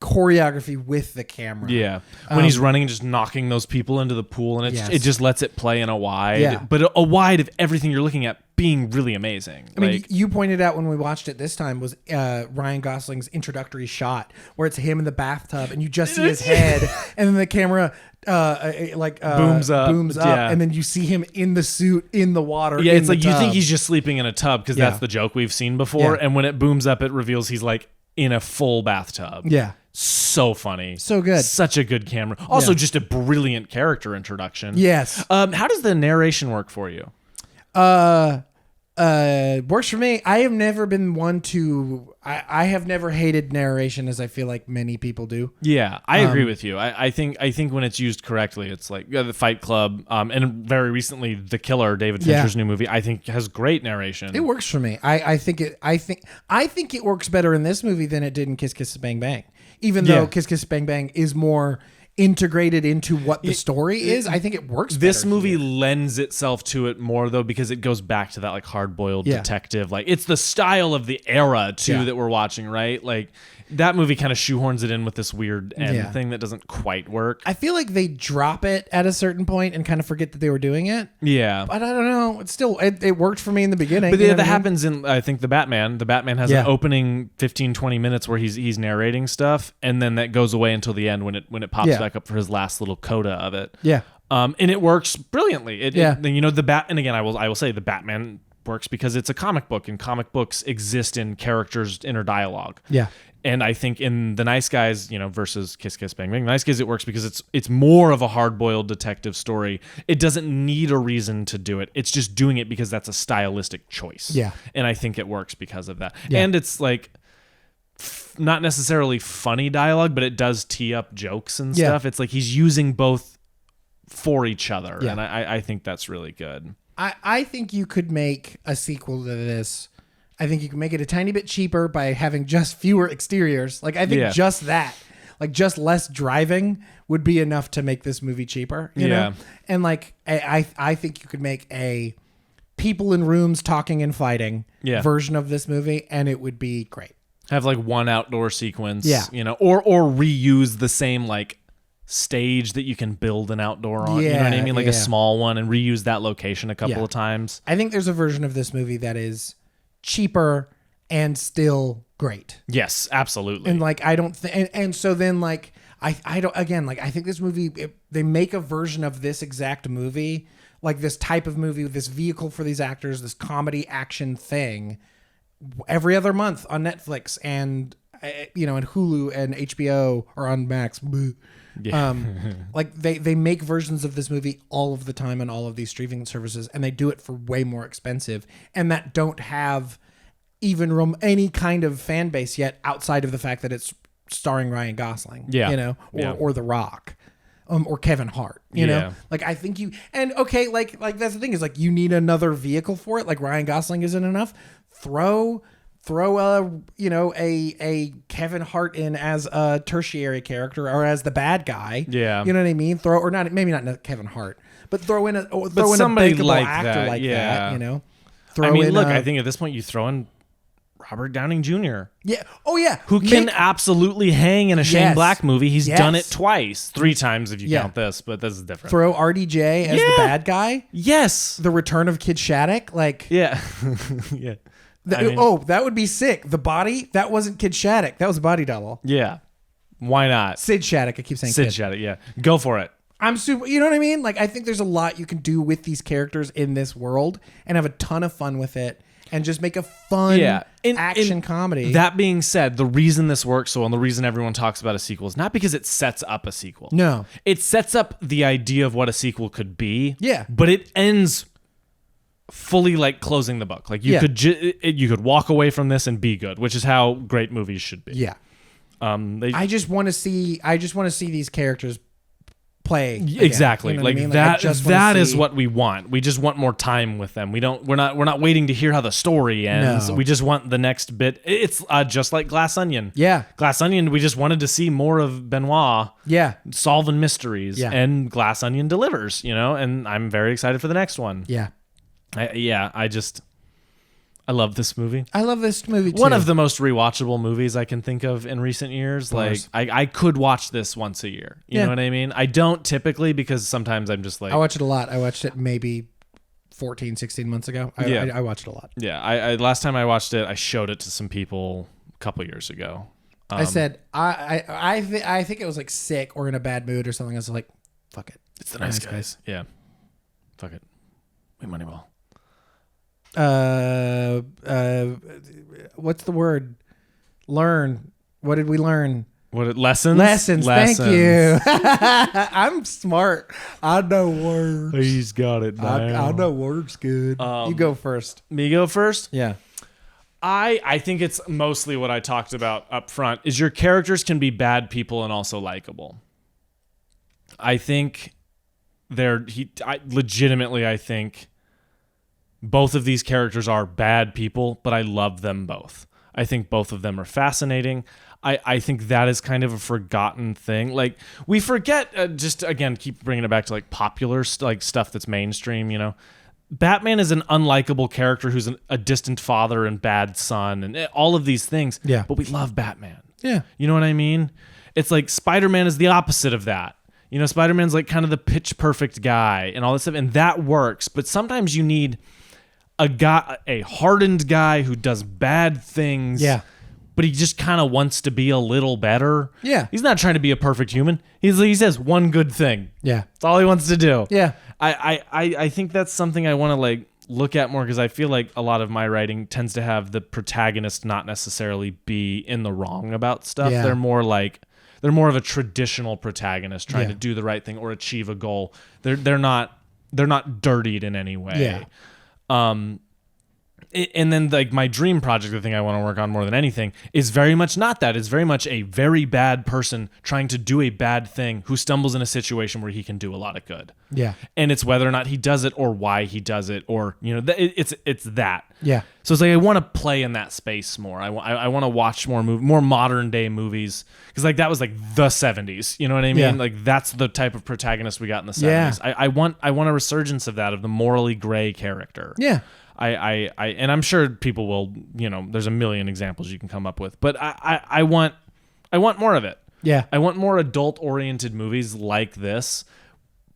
choreography with the camera. Yeah. When he's running and just knocking those people into the pool, and it just lets it play in a wide. Yeah. But a wide of everything you're looking at being really amazing. I mean, you pointed out when we watched it this time was Ryan Gosling's introductory shot where it's him in the bathtub and you just see his head and then the camera booms up, and then you see him in the suit in the water. Yeah, it's like you think he's just sleeping in a tub because that's the joke we've seen before. Yeah. And when it booms up, it reveals he's like in a full bathtub. Yeah. So funny. So good. Such a good camera. Also, just a brilliant character introduction. Yes. How does the narration work for you? Works for me. I have never been one to. I have never hated narration as I feel like many people do. Yeah, I agree with you. I think when it's used correctly, it's like the Fight Club, and very recently The Killer, David Fincher's new movie. I think has great narration. It works for me. I think it works better in this movie than it did in Kiss Kiss Bang Bang. Even though Kiss Kiss Bang Bang is more integrated into what the story is, I think it works better. This movie lends itself to it more though because it goes back to that like hard-boiled detective. Like it's the style of the era too that we're watching, right? Like that movie kind of shoehorns it in with this weird end thing that doesn't quite work. I feel like they drop it at a certain point and kind of forget that they were doing it. Yeah. But I don't know. It's still, it worked for me in the beginning. But that happens in, I think, The Batman. The Batman has an opening 15, 20 minutes where he's narrating stuff, and then that goes away until the end when it pops back up for his last little coda of it. Yeah. And it works brilliantly. And again, I will say the Batman works because it's a comic book, and comic books exist in characters' inner dialogue. Yeah. And I think in The Nice Guys, versus Kiss Kiss Bang Bang, The Nice Guys, it works because it's more of a hard-boiled detective story. It doesn't need a reason to do it. It's just doing it because that's a stylistic choice. Yeah. And I think it works because of that. Yeah. And it's like not necessarily funny dialogue, but it does tee up jokes and stuff. It's like he's using both for each other. Yeah. And I think that's really good. I think you could make a sequel to this. I think you can make it a tiny bit cheaper by having just fewer exteriors. Like I think just that, like just less driving would be enough to make this movie cheaper. You know? And like I think you could make a people in rooms talking and fighting version of this movie, and it would be great. Have like one outdoor sequence, or reuse the same like stage that you can build an outdoor on. You know what I mean? Like a small one, and reuse that location a couple of times. I think there's a version of this movie that is cheaper and still great. Yes, absolutely. And like I don't and so then like I don't, again, like, I think this movie, they make a version of this exact movie, like this type of movie, this vehicle for these actors, this comedy action thing, every other month on Netflix and, and Hulu and HBO or on Max. Yeah. Like they make versions of this movie all of the time on all of these streaming services, and they do it for way more expensive, and that don't have even any kind of fan base yet outside of the fact that it's starring Ryan Gosling, or The Rock, or Kevin Hart, you know, like I think like that's the thing is like you need another vehicle for it. Like Ryan Gosling isn't enough. Throw a Kevin Hart in as a tertiary character or as the bad guy. Yeah, you know what I mean. Maybe not Kevin Hart, but throw in a somebody bankable like actor that. like that. You know, I think at this point you throw in Robert Downey Jr. Yeah. Oh yeah. Who can absolutely hang in a Shane Black movie. He's done it twice, 3 times if you count this, but this is different. Throw RDJ as the bad guy. Yes. The return of Kid Shattuck. Like. Yeah. Yeah. That would be sick. The body, that wasn't Kid Shattuck. That was a body double. Yeah. Why not? Sid Shattuck. I keep saying Sid Shattuck. Yeah. Go for it. I'm super, you know what I mean? Like, I think there's a lot you can do with these characters in this world and have a ton of fun with it and just make a fun action comedy. That being said, the reason this works so well and the reason everyone talks about a sequel is not because it sets up a sequel. No. It sets up the idea of what a sequel could be. Yeah. But it ends fully like closing the book. Like you could walk away from this and be good, which is how great movies should be. Yeah. I just want to see these characters play again. Exactly. You know like, I mean? that is what we want. We just want more time with them. We're not waiting to hear how the story ends. No. We just want the next bit. It's just like Glass Onion. Yeah. Glass Onion, we just wanted to see more of Benoit. Yeah. Solving mysteries. Yeah. And Glass Onion delivers, and I'm very excited for the next one. Yeah. I love this movie. I love this movie too. One of the most rewatchable movies I can think of in recent years. Like I could watch this once a year. You know what I mean? I don't typically because sometimes I'm just like... I watch it a lot. I watched it maybe 14, 16 months ago. I watched it a lot. Yeah. I last time I watched it, I showed it to some people a couple years ago. I said, I think it was like sick or in a bad mood or something. I was like, fuck it. It's the nice guys. Yeah. Fuck it. We Moneyball. What's the word? Learn. What did we learn? Lessons? Lessons. Thank you. I'm smart. I know words. He's got it now. I know words good. You go first. Me go first? Yeah. I think it's mostly what I talked about up front is your characters can be bad people and also likable. I think legitimately I think both of these characters are bad people, but I love them both. I think both of them are fascinating. I think that is kind of a forgotten thing. Like we forget, just again, keep bringing it back to like popular like stuff that's mainstream, Batman is an unlikable character who's a distant father and bad son and all of these things. Yeah. But we love Batman. Yeah. You know what I mean? It's like Spider-Man is the opposite of that. Spider-Man's like kind of the pitch perfect guy and all this stuff, and that works. But sometimes you need a hardened guy who does bad things. Yeah. But he just kind of wants to be a little better. Yeah. He's not trying to be a perfect human. He says one good thing. Yeah. That's all he wants to do. Yeah. I think that's something I want to like look at more because I feel like a lot of my writing tends to have the protagonist not necessarily be in the wrong about stuff. Yeah. They're more of a traditional protagonist trying to do the right thing or achieve a goal. They're not dirtied in any way. Yeah. And then like my dream project, the thing I want to work on more than anything is very much not that. It's very much a very bad person trying to do a bad thing who stumbles in a situation where he can do a lot of good. Yeah. And it's whether or not he does it or why he does it or, it's that. Yeah. So it's like I want to play in that space more. I want to watch more modern day movies because like that was like the 70s. You know what I mean? Yeah. Like that's the type of protagonist we got in the 70s. Yeah. I want a resurgence of that, of the morally gray character. Yeah. And I'm sure people will, there's a million examples you can come up with, but I want more of it. Yeah. I want more adult oriented movies like this.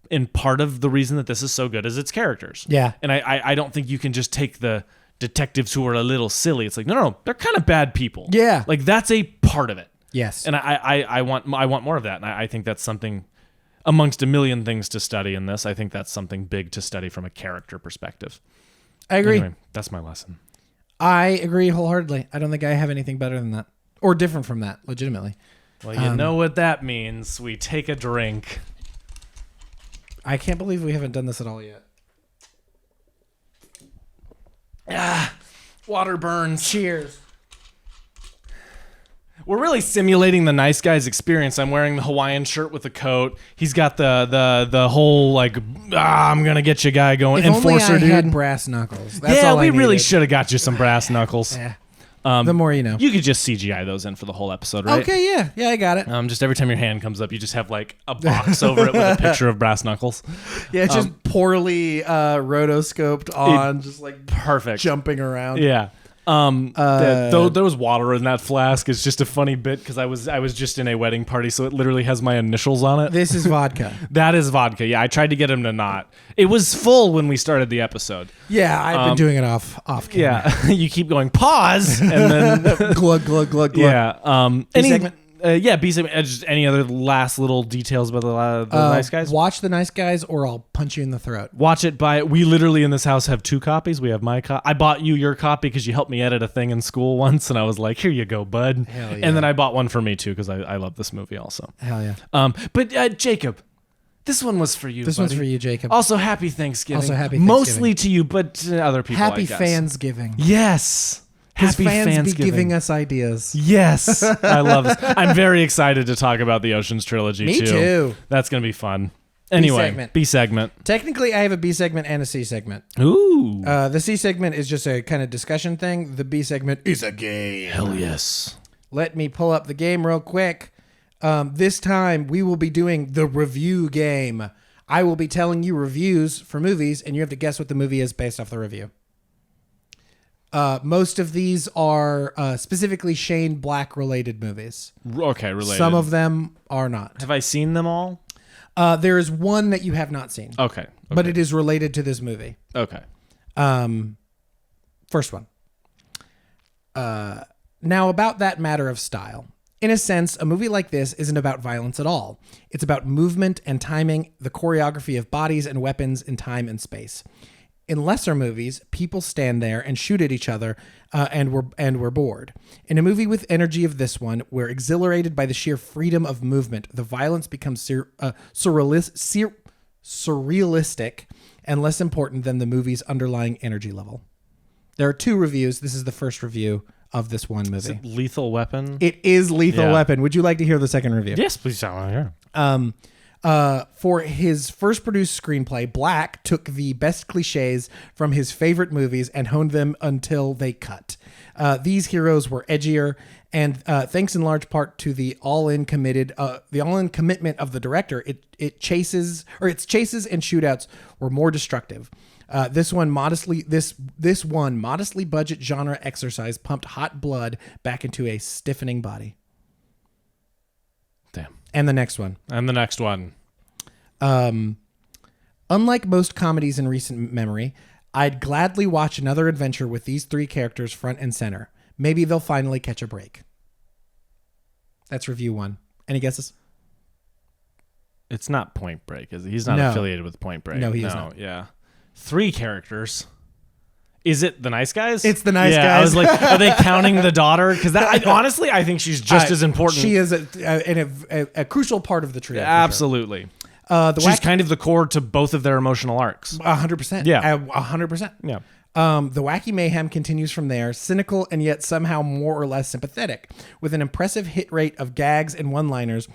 And part of the reason that this is so good is its characters. Yeah. And I don't think you can just take the detectives who are a little silly. It's like, no, they're kind of bad people. Yeah. Like that's a part of it. Yes. And I want more of that. And I think that's something amongst a million things to study in this. I think that's something big to study from a character perspective. I agree. Anyway, that's my lesson. I agree wholeheartedly. I don't think I have anything better than that or different from that, legitimately. Well, you know what that means. We take a drink. I can't believe we haven't done this at all yet. Water burns. Cheers. We're really simulating the nice guy's experience. I'm wearing the Hawaiian shirt with the coat. He's got the whole like I'm gonna get you guy going. If Enforcer only I dude. had brass knuckles. That's Yeah, all we I really needed. should have got you some brass knuckles. Yeah. The more you know. You could just CGI those in for the whole episode, right? Okay, yeah, I got it. Just every time your hand comes up, you just have like a box over it with a picture of brass knuckles. Yeah, it's just poorly rotoscoped on, just like Perfect. jumping around. Yeah. There was water in that flask. It's just a funny bit because I was just in a wedding party, so it literally has my initials on it. This is vodka. That is vodka. Yeah, I tried to get him to not. It was full when we started the episode. Yeah, I've been doing it off camera. Yeah, you keep going pause and then glug glug glug glug. yeah. B segment. B segment. Just any other last little details about the nice guys? Watch The Nice Guys, or I'll punch you in the throat. Watch it. Buy it. We literally in this house have 2 copies. We have my copy. I bought you your copy because you helped me edit a thing in school once, and I was like, "Here you go, bud." Hell yeah. And then I bought one for me too because I love this movie also. Hell yeah. But Jacob, this one was for you. This buddy. one's for you, Jacob. Also, happy Thanksgiving. Also, happy Thanksgiving. Mostly to you, but to other people. Happy I guess. Fansgiving. Yes. His Happy fans Fansgiving. be giving us ideas. Yes. I love this. I'm very excited to talk about the Oceans Trilogy, Me too. That's going to be fun. Anyway, B segment. Technically, I have a B segment and a C segment. Ooh. The C segment is just a kind of discussion thing. The B segment is a game. Hell yes. Let me pull up the game real quick. This time, we will be doing the review game. I will be telling you reviews for movies, and you have to guess what the movie is based off the review. Most of these are specifically Shane Black related movies. Okay, related. Some of them are not. Have I seen them all? There is one that you have not seen. Okay. But it is related to this movie. Okay. First one. Now, about that matter of style. In a sense, a movie like this isn't about violence at all. It's about movement and timing, the choreography of bodies and weapons in time and space. In lesser movies, people stand there and shoot at each other, and we're bored. In a movie with energy of this one, we're exhilarated by the sheer freedom of movement. The violence becomes surrealistic and less important than the movie's underlying energy level. There are 2 reviews. This is the first review of this one movie. Is it Lethal Weapon? It is Lethal Weapon. Would you like to hear the second review? Yes, please. I want to hear. For his first produced screenplay, Black took the best cliches from his favorite movies and honed them until they cut. These heroes were edgier, and thanks in large part to the all-in commitment of the director, its chases and shootouts were more destructive. This one modestly budget genre exercise pumped hot blood back into a stiffening body. Damn. And the next one. Unlike most comedies in recent memory, I'd gladly watch another adventure with these 3 characters front and center. Maybe they'll finally catch a break. That's review 1. Any guesses? It's not Point Break, is it? He's not affiliated with Point Break. No, he is not. Yeah. 3 characters. Is it the nice guys? It's the nice guys. I was like, are they counting the daughter? Because honestly, I think she's just as important. She is a crucial part of the trio. Absolutely. Sure. She's kind of the core to both of their emotional arcs. 100%. Yeah. 100%. Yeah. The wacky mayhem continues from there, cynical and yet somehow more or less sympathetic, with an impressive hit rate of gags and one-liners,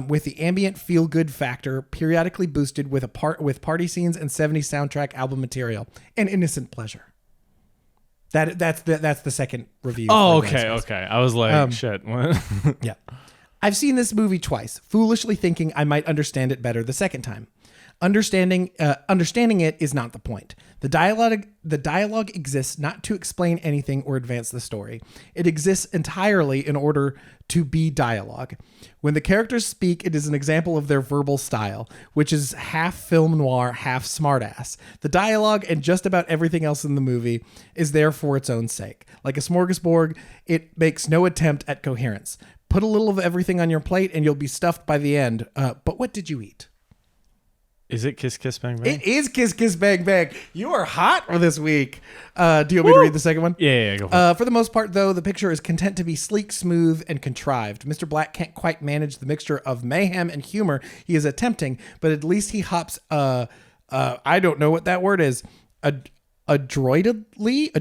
with the ambient feel-good factor periodically boosted with party scenes and 70s soundtrack album material. An innocent pleasure. That's the second review. Oh, okay. I was like, shit. What? Yeah. I've seen this movie twice, foolishly thinking I might understand it better the second time. Understanding it is not the point. The dialogue exists not to explain anything or advance the story. It exists entirely in order to be dialogue. When the characters speak, it is an example of their verbal style, which is half film noir, half smartass. The dialogue and just about everything else in the movie is there for its own sake. Like a smorgasbord, it makes no attempt at coherence. Put a little of everything on your plate and you'll be stuffed by the end. But what did you eat? Is it Kiss Kiss Bang Bang? It is Kiss Kiss Bang Bang. You are hot for this week. Do you want me to read the second one? Yeah, go for it. For the most part, though, the picture is content to be sleek, smooth, and contrived. Mr. Black can't quite manage the mixture of mayhem and humor he is attempting, but at least he hops, I don't know what that word is, adroitly,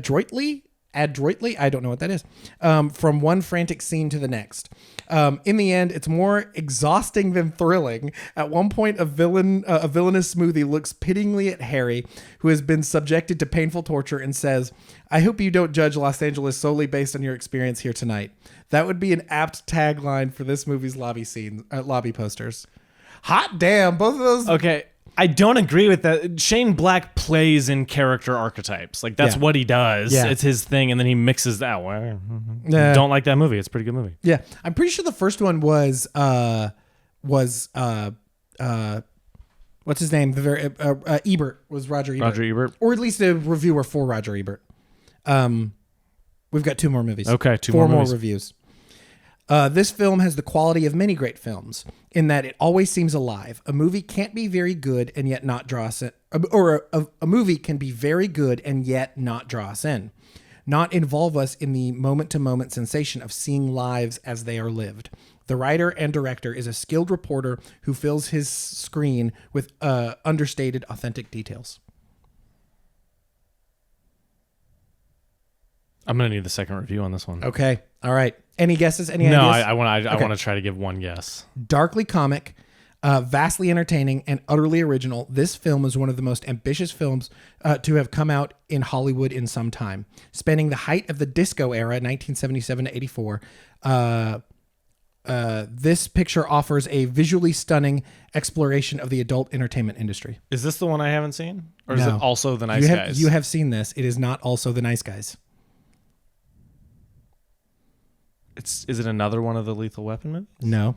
I don't know what that is, from one frantic scene to the next. In the end, it's more exhausting than thrilling. At one point, a villainous smoothie looks pityingly at Harry, who has been subjected to painful torture, and says, "I hope you don't judge Los Angeles solely based on your experience here tonight." That would be an apt tagline for this movie's lobby posters. Hot damn, both of those. Okay. I don't agree with that. Shane Black plays in character archetypes. Like, that's what he does. Yeah. It's his thing, and then he mixes that. Don't like that movie. It's a pretty good movie. Yeah. I'm pretty sure the first one was what's his name? Ebert was Roger Ebert. Roger Ebert. Or at least a reviewer for Roger Ebert. We've got 2 more movies. Okay, 4 more reviews. This film has the quality of many great films in that it always seems alive. A movie can't be very good and yet not draw us in. Or a movie can be very good and yet not draw us in. Not involve us in the moment-to-moment sensation of seeing lives as they are lived. The writer and director is a skilled reporter who fills his screen with understated, authentic details. I'm gonna need the second review on this one. Okay. All right. Any guesses? Any ideas? No, I want to try to give one guess. Darkly comic, vastly entertaining, and utterly original. This film is one of the most ambitious films to have come out in Hollywood in some time. Spanning the height of the disco era, 1977 to 84, this picture offers a visually stunning exploration of the adult entertainment industry. Is this the one I haven't seen? Or is it also The Nice Guys? You have seen this. It is not also The Nice Guys. Is it another one of the Lethal Weapon movies? No.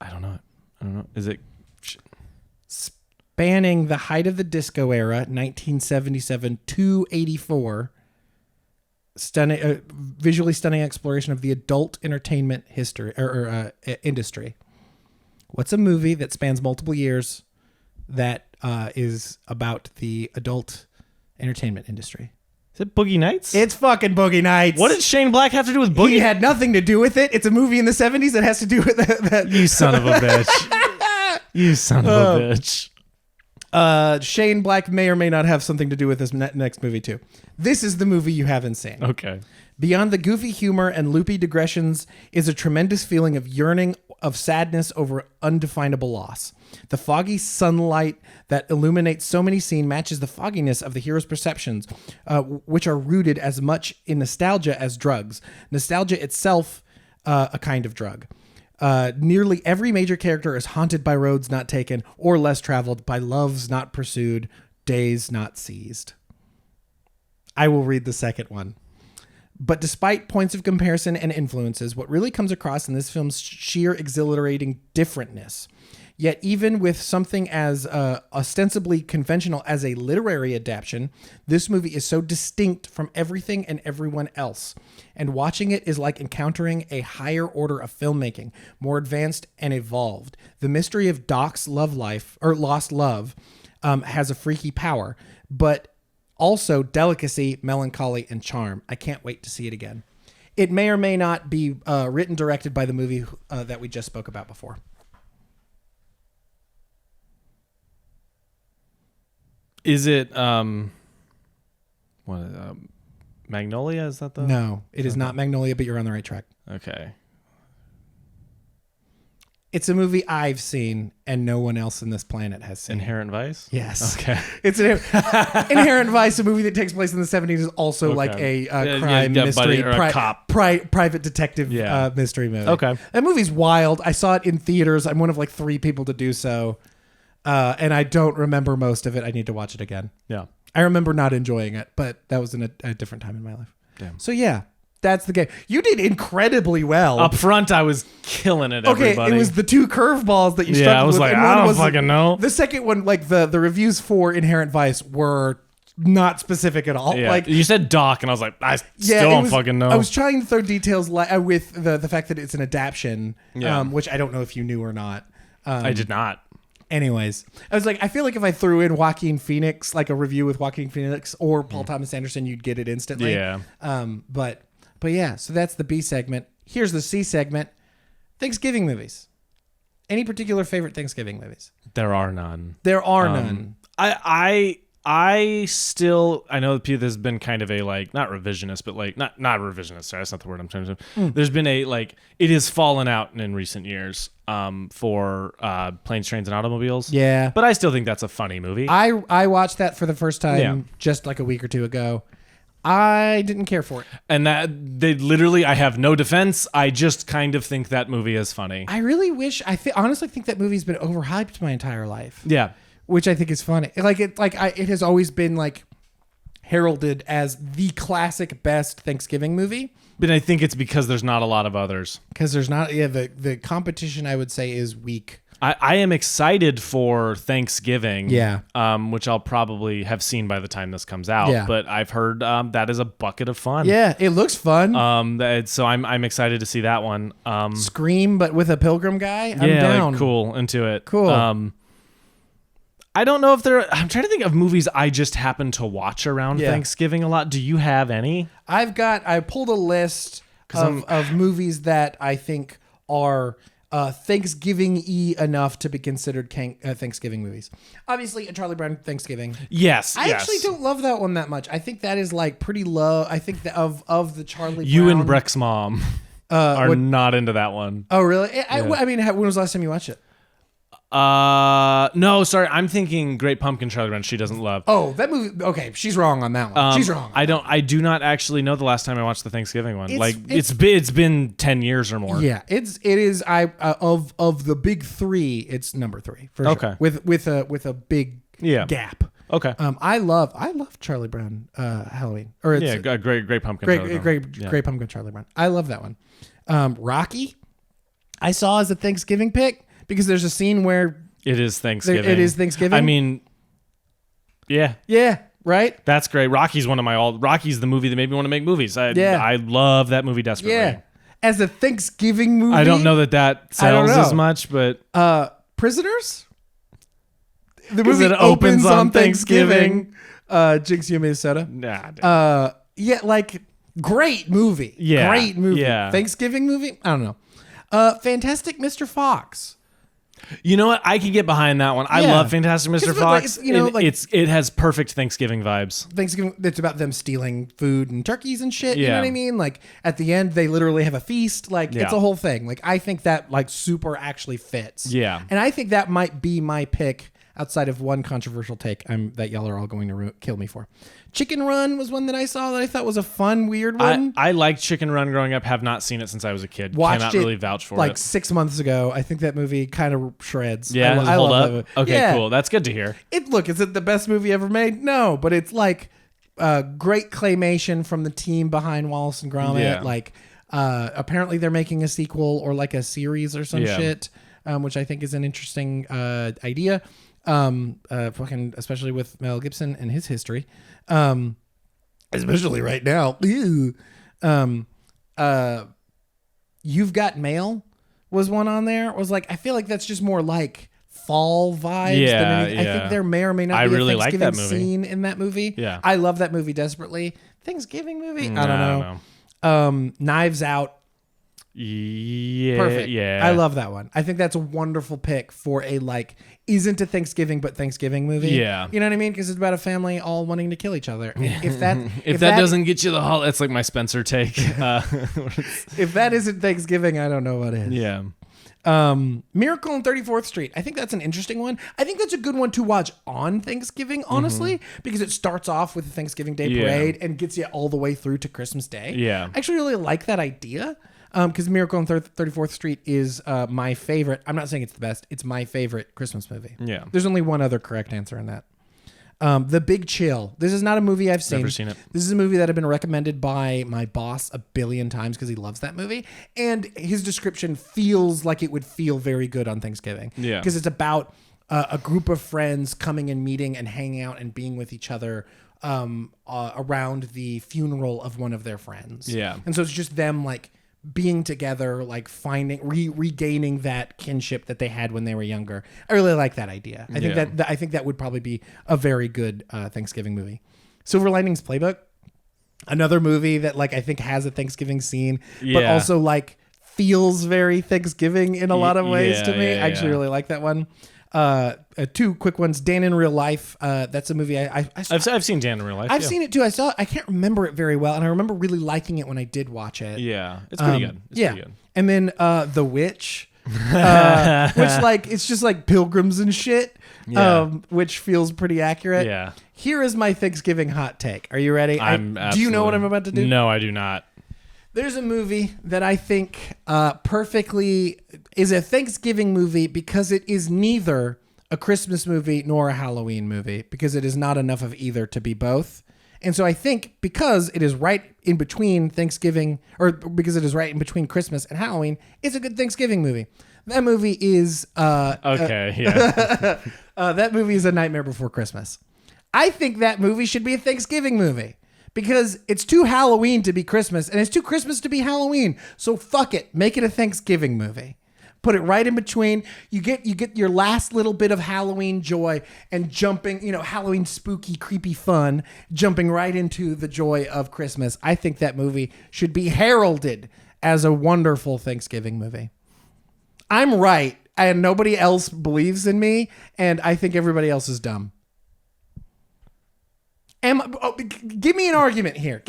I don't know. Is it spanning the height of the disco era, 1977 to 84? Stunning, visually stunning exploration of the adult entertainment history or industry. What's a movie that spans multiple years that is about the adult entertainment industry? Is it Boogie Nights? It's fucking Boogie Nights. What did Shane Black have to do with Boogie? He had nothing to do with it. It's a movie in the 70s that has to do with that. You son of a bitch. You son of a bitch. Shane Black may or may not have something to do with this next movie too. This is the movie you haven't seen. Okay. Beyond the goofy humor and loopy digressions is a tremendous feeling of yearning, of sadness over undefinable loss. The foggy sunlight that illuminates so many scenes matches the fogginess of the hero's perceptions, which are rooted as much in nostalgia as drugs. Nostalgia itself, a kind of drug. Nearly every major character is haunted by roads not taken or less traveled, by loves not pursued, days not seized. I will read the second one. But despite points of comparison and influences, what really comes across in this film's sheer exhilarating differentness. Yet even with something as ostensibly conventional as a literary adaptation, this movie is so distinct from everything and everyone else. And watching it is like encountering a higher order of filmmaking, more advanced and evolved. The mystery of Doc's love life, or lost love, has a freaky power, but also delicacy, melancholy, and charm. I can't wait to see it again. It may or may not be written, directed by the movie that we just spoke about before. Is it Magnolia? Is that the? No, it is not Magnolia, but you're on the right track. Okay. It's a movie I've seen and no one else on this planet has seen. Inherent Vice? Yes. Okay. It's an Inherent Vice, a movie that takes place in the 70s, is also like a crime mystery, or a cop. Private detective mystery movie. Okay. That movie's wild. I saw it in theaters. I'm one of like 3 people to do so. And I don't remember most of it. I need to watch it again. Yeah. I remember not enjoying it, but that was in a different time in my life. Damn. So yeah. That's the game. You did incredibly well. Up front, I was killing it, everybody. Okay, it was the 2 curveballs that you struggled with. I was like, I don't fucking know. The second one, like the reviews for Inherent Vice were not specific at all. Yeah. Like you said Doc, and I was like, I still don't fucking know. I was trying to throw details with the fact that it's an adaptation, which I don't know if you knew or not. I did not. Anyways, I was like, I feel like if I threw in Joaquin Phoenix, like a review with Joaquin Phoenix or Paul Thomas Anderson, you'd get it instantly. Yeah. But yeah, so that's the B segment. Here's the C segment: Thanksgiving movies. Any particular favorite Thanksgiving movies? There are none. There are none. I still, I know there's been kind of a like, not revisionist, but like not revisionist. Sorry, that's not the word I'm trying to say. There's been a like, it has fallen out in recent years for Planes, Trains, and Automobiles. Yeah. But I still think that's a funny movie. I watched that for the first time just like a week or two ago. I didn't care for it. And that they literally, I have no defense. I just kind of think that movie is funny. I really wish, honestly think that movie's been overhyped my entire life. Yeah. Which I think is funny. It has always been like heralded as the classic best Thanksgiving movie. But I think it's because there's not a lot of others. Because there's not, the competition I would say is weak. I am excited for Thanksgiving. Yeah. Which I'll probably have seen by the time this comes out. Yeah. But I've heard that is a bucket of fun. Yeah, it looks fun. So I'm excited to see that one. Scream, but with a pilgrim guy. I'm down. Like, cool, into it. Cool. I don't know if I'm trying to think of movies I just happen to watch around Thanksgiving a lot. Do you have any? I pulled a list of movies that I think are Thanksgiving-y enough to be considered Thanksgiving movies. Obviously, a Charlie Brown Thanksgiving. Yes, I actually don't love that one that much. I think that is like pretty low. I think that of the Charlie you Brown... and Breck's mom are not into that one. Oh, really? I mean, when was the last time you watched it? No, sorry. I'm thinking Great Pumpkin, Charlie Brown. She doesn't love. Oh, that movie. Okay, she's wrong on that one. She's wrong. I do not actually know the last time I watched the Thanksgiving one. It's been 10 years or more. Yeah, it is. Of the big three, it's number 3 for sure. With a big gap. Okay. I love Charlie Brown Halloween. Or it's Great Pumpkin. Great Pumpkin Charlie Brown. I love that one. Rocky, I saw as a Thanksgiving pick. Because there's a scene where it is Thanksgiving. I mean, yeah. Yeah, right? That's great. Rocky's Rocky's the movie that made me want to make movies. I love that movie desperately. Yeah. As a Thanksgiving movie. I don't know that sells as much, but Prisoners? The movie opens on Thanksgiving. Jinx, you made a soda? Nah. Great movie. Yeah. Great movie. Yeah. Thanksgiving movie? I don't know. Fantastic Mr. Fox. You know what? I can get behind that one. I love Fantastic Mr. Fox. It has perfect Thanksgiving vibes. Thanksgiving, it's about them stealing food and turkeys and shit. Yeah. You know what I mean? Like at the end, they literally have a feast. It's a whole thing. Like I think that super actually fits. Yeah. And I think that might be my pick outside of one controversial take that y'all are all going to kill me for. Chicken Run was one that I saw that I thought was a fun, weird one. I liked Chicken Run growing up. Have not seen it since I was a kid. Cannot really vouch for it. 6 months ago. I think that movie kind of shreds. Yeah, I hold love up. it. Okay, cool. That's good to hear. Is it the best movie ever made? No, but it's like great claymation from the team behind Wallace and Gromit. Yeah. Apparently they're making a sequel or like a series or some shit, which I think is an interesting idea. Especially with Mel Gibson and his history. Especially right now. You've Got Mail was one on there. It was I feel like that's just more like fall vibes than anything. I think there may or may not be a Thanksgiving scene in that movie. Yeah. I love that movie desperately. Thanksgiving movie? I don't know. Knives Out. Yeah. Perfect. Yeah. I love that one. I think that's a wonderful pick for a isn't a Thanksgiving but Thanksgiving movie. Yeah. You know what I mean? Because it's about a family all wanting to kill each other. If that doesn't get you the whole, that's like my Spencer take. If that isn't Thanksgiving, I don't know what is. Yeah. Miracle on 34th Street. I think that's an interesting one. I think that's a good one to watch on Thanksgiving, honestly, because it starts off with the Thanksgiving Day parade and gets you all the way through to Christmas Day. Yeah. I actually really like that idea. Because Miracle on 34th Street is my favorite. I'm not saying it's the best. It's my favorite Christmas movie. Yeah. There's only one other correct answer in that. The Big Chill. This is not a movie I've seen. Never seen it. This is a movie that I've been recommended by my boss a billion times because he loves that movie. And his description feels like it would feel very good on Thanksgiving. Yeah. Because it's about a group of friends coming and meeting and hanging out and being with each other around the funeral of one of their friends. Yeah. And so it's just them like being together, like finding, regaining that kinship that they had when they were younger. I really like that idea. I think that would probably be a very good Thanksgiving movie. Silver Linings Playbook, another movie that like I think has a Thanksgiving scene, but also like feels very Thanksgiving in a lot of ways to me. I actually really like that one. Two quick ones. Dan in Real Life. That's a movie I've seen Dan in Real Life. I've seen it too. I can't remember it very well, and I remember really liking it when I did watch it. Yeah, it's pretty good. It's pretty good. And then The Witch, which like it's just like pilgrims and shit. Which feels pretty accurate. Yeah. Here is my Thanksgiving hot take. Are you ready? Do you know what I'm about to do? No, I do not. There's a movie that I think perfectly is a Thanksgiving movie because it is neither a Christmas movie nor a Halloween movie, because it is not enough of either to be both. And so I think because it is right in between Thanksgiving, or because it is right in between Christmas and Halloween, it's a good Thanksgiving movie. That movie is that movie is A Nightmare Before Christmas. I think that movie should be a Thanksgiving movie, because it's too Halloween to be Christmas, and it's too Christmas to be Halloween. So fuck it, make it a Thanksgiving movie. Put it right in between. You get your last little bit of Halloween joy and jumping, Halloween spooky, creepy fun, jumping right into the joy of Christmas. I think that movie should be heralded as a wonderful Thanksgiving movie. I'm right, and nobody else believes in me, and I think everybody else is dumb. Give me an argument here.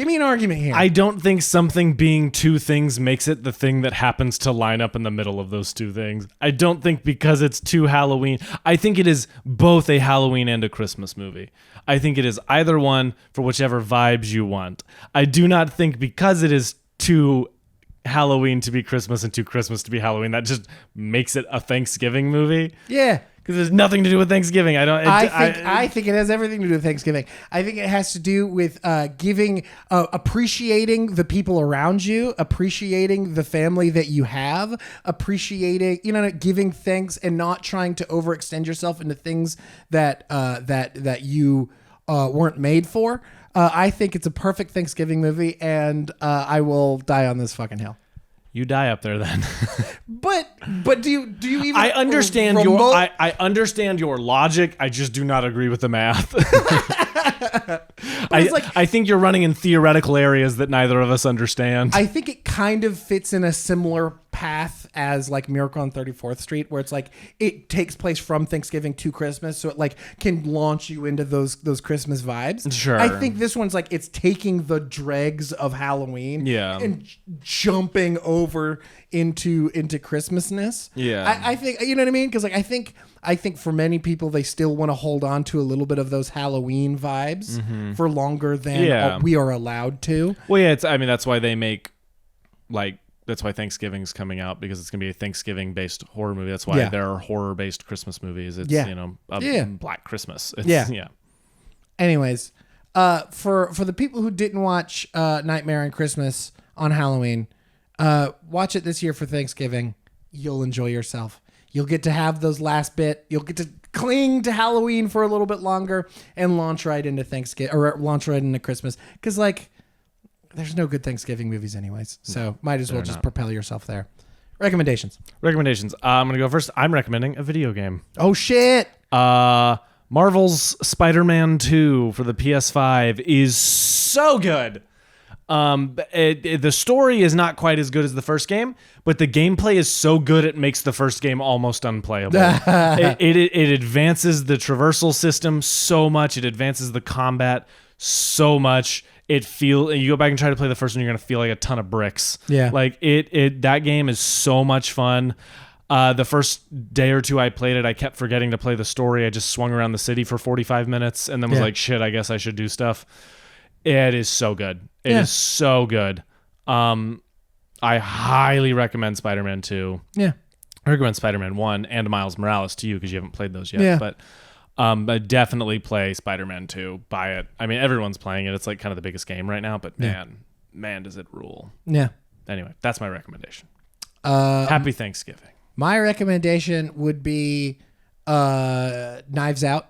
I don't think something being two things makes it the thing that happens to line up in the middle of those two things. I don't think because it's two Halloween. I think it is both a Halloween and a Christmas movie. I think it is either one for whichever vibes you want. I do not think because it is two Halloween to be Christmas and two Christmas to be Halloween, that just makes it a Thanksgiving movie. Yeah. Because there's nothing to do with Thanksgiving. I think it has everything to do with Thanksgiving. I think it has to do with appreciating the people around you, appreciating the family that you have, appreciating, giving thanks and not trying to overextend yourself into things that you weren't made for. I think it's a perfect Thanksgiving movie, and I will die on this fucking hill. You die up there then. But do you even I understand I understand your logic. I just do not agree with the math. I think you're running in theoretical areas that neither of us understand. I think it kind of fits in a similar path as like Miracle on 34th Street, where it's like it takes place from Thanksgiving to Christmas, so it like can launch you into those Christmas vibes. Sure. I think this one's like it's taking the dregs of Halloween and jumping over into Christmasness. Yeah. I think, you know what I mean? Because like I think for many people they still want to hold on to a little bit of those Halloween vibes for longer than we are allowed to. Well, yeah, that's why they make that's why Thanksgiving's coming out, because it's going to be a Thanksgiving-based horror movie. That's why there are horror-based Christmas movies. It's, Black Christmas. It's, Anyways, for the people who didn't watch Nightmare on Christmas on Halloween, watch it this year for Thanksgiving. You'll enjoy yourself. You'll get to have those last bit. You'll get to cling to Halloween for a little bit longer and launch right into Thanksgiving, or launch right into Christmas. Because, there's no good Thanksgiving movies anyways. So might as well just propel yourself there. Recommendations. I'm going to go first. I'm recommending a video game. Oh, shit. Marvel's Spider-Man 2 for the PS5 is so good. The story is not quite as good as the first game, but the gameplay is so good it makes the first game almost unplayable. It advances the traversal system so much. It advances the combat so much. You go back and try to play the first one, you're gonna feel like a ton of bricks. Yeah, that game is so much fun. The first day or two I played it, I kept forgetting to play the story. I just swung around the city for 45 minutes and then was like, shit, I guess I should do stuff. It is so good. It is so good. I highly recommend Spider-Man 2. Yeah. I recommend Spider-Man 1 and Miles Morales to you because you haven't played those yet. Yeah. But definitely play Spider-Man 2. Buy it. I mean, everyone's playing it. It's like kind of the biggest game right now, but man, does it rule. Yeah. Anyway, that's my recommendation. Happy Thanksgiving. My recommendation would be Knives Out.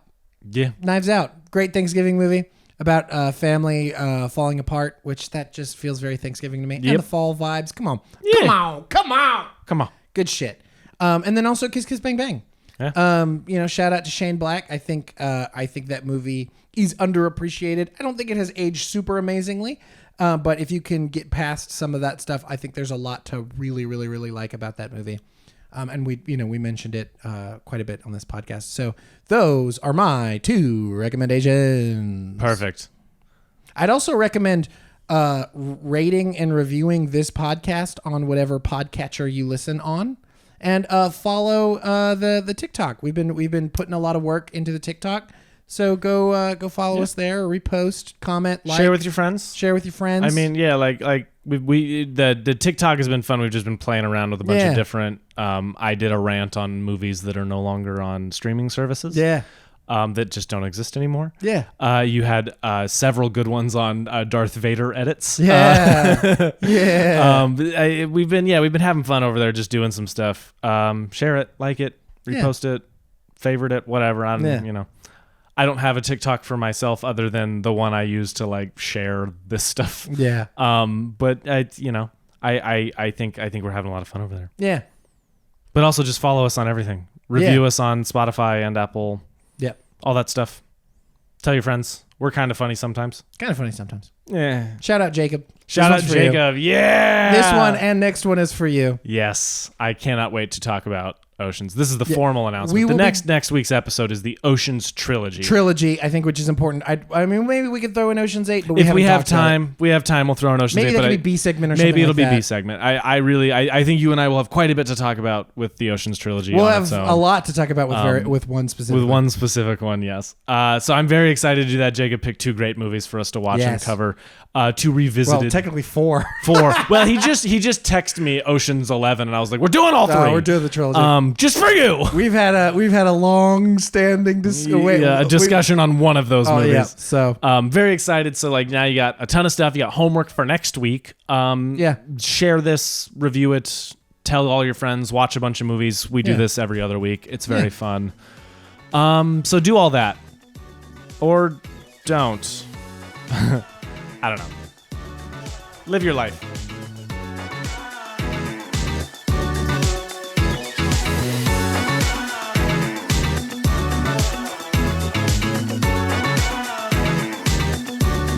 Yeah. Knives Out. Great Thanksgiving movie. about family falling apart, which that just feels very Thanksgiving to me. Yep. And the fall vibes. Come on. Yeah. Come on. Good shit. And then also Kiss Kiss Bang Bang. Yeah. Shout out to Shane Black. I think that movie is underappreciated. I don't think it has aged super amazingly. But if you can get past some of that stuff, I think there's a lot to really, really, really like about that movie. And we mentioned it quite a bit on this podcast. So those are my 2 recommendations. Perfect. I'd also recommend rating and reviewing this podcast on whatever podcatcher you listen on, and follow the TikTok. We've been putting a lot of work into the TikTok. So go follow us there, repost, comment, like, share with your friends. I mean, yeah, like the TikTok has been fun. We've just been playing around with a bunch of different. I did a rant on movies that are no longer on streaming services. Yeah. That just don't exist anymore. Yeah. You had several good ones on Darth Vader edits. Yeah. Yeah. We've been having fun over there, just doing some stuff. Share it, like it, repost it, favorite it, whatever. I don't have a TikTok for myself other than the one I use to like share this stuff. Yeah. But I think we're having a lot of fun over there. Yeah. But also just follow us on everything. Review us on Spotify and Apple. Yep. All that stuff. Tell your friends. We're kind of funny sometimes. Yeah. Shout out Jacob. Shout out Jacob. Yeah. This one and next one is for you. Yes. I cannot wait to talk about Oceans. This is the formal announcement. Next week's episode is the Oceans Trilogy. I think, which is important. I mean, maybe we could throw in Oceans 8, but if we have time, we'll throw in Oceans 8. Maybe that could be B segment or something. Maybe it'll like be B segment. I think you and I will have quite a bit to talk about with the Oceans Trilogy. We'll have a lot to talk about with one specific. With one specific one, yes. So I'm very excited to do that. Jacob picked 2 great movies for us to watch and cover. 2 revisited. Well, technically 4. 4. Well, he just texted me Oceans 11, and I was like, "We're doing all 3. We're doing the trilogy. Just for you." We've had a long-standing discussion on one of those movies. Yeah. So very excited. So now you got a ton of stuff. You got homework for next week. Share this, review it, tell all your friends, watch a bunch of movies. We do this every other week. It's very fun. So do all that, or don't. I don't know. Live your life.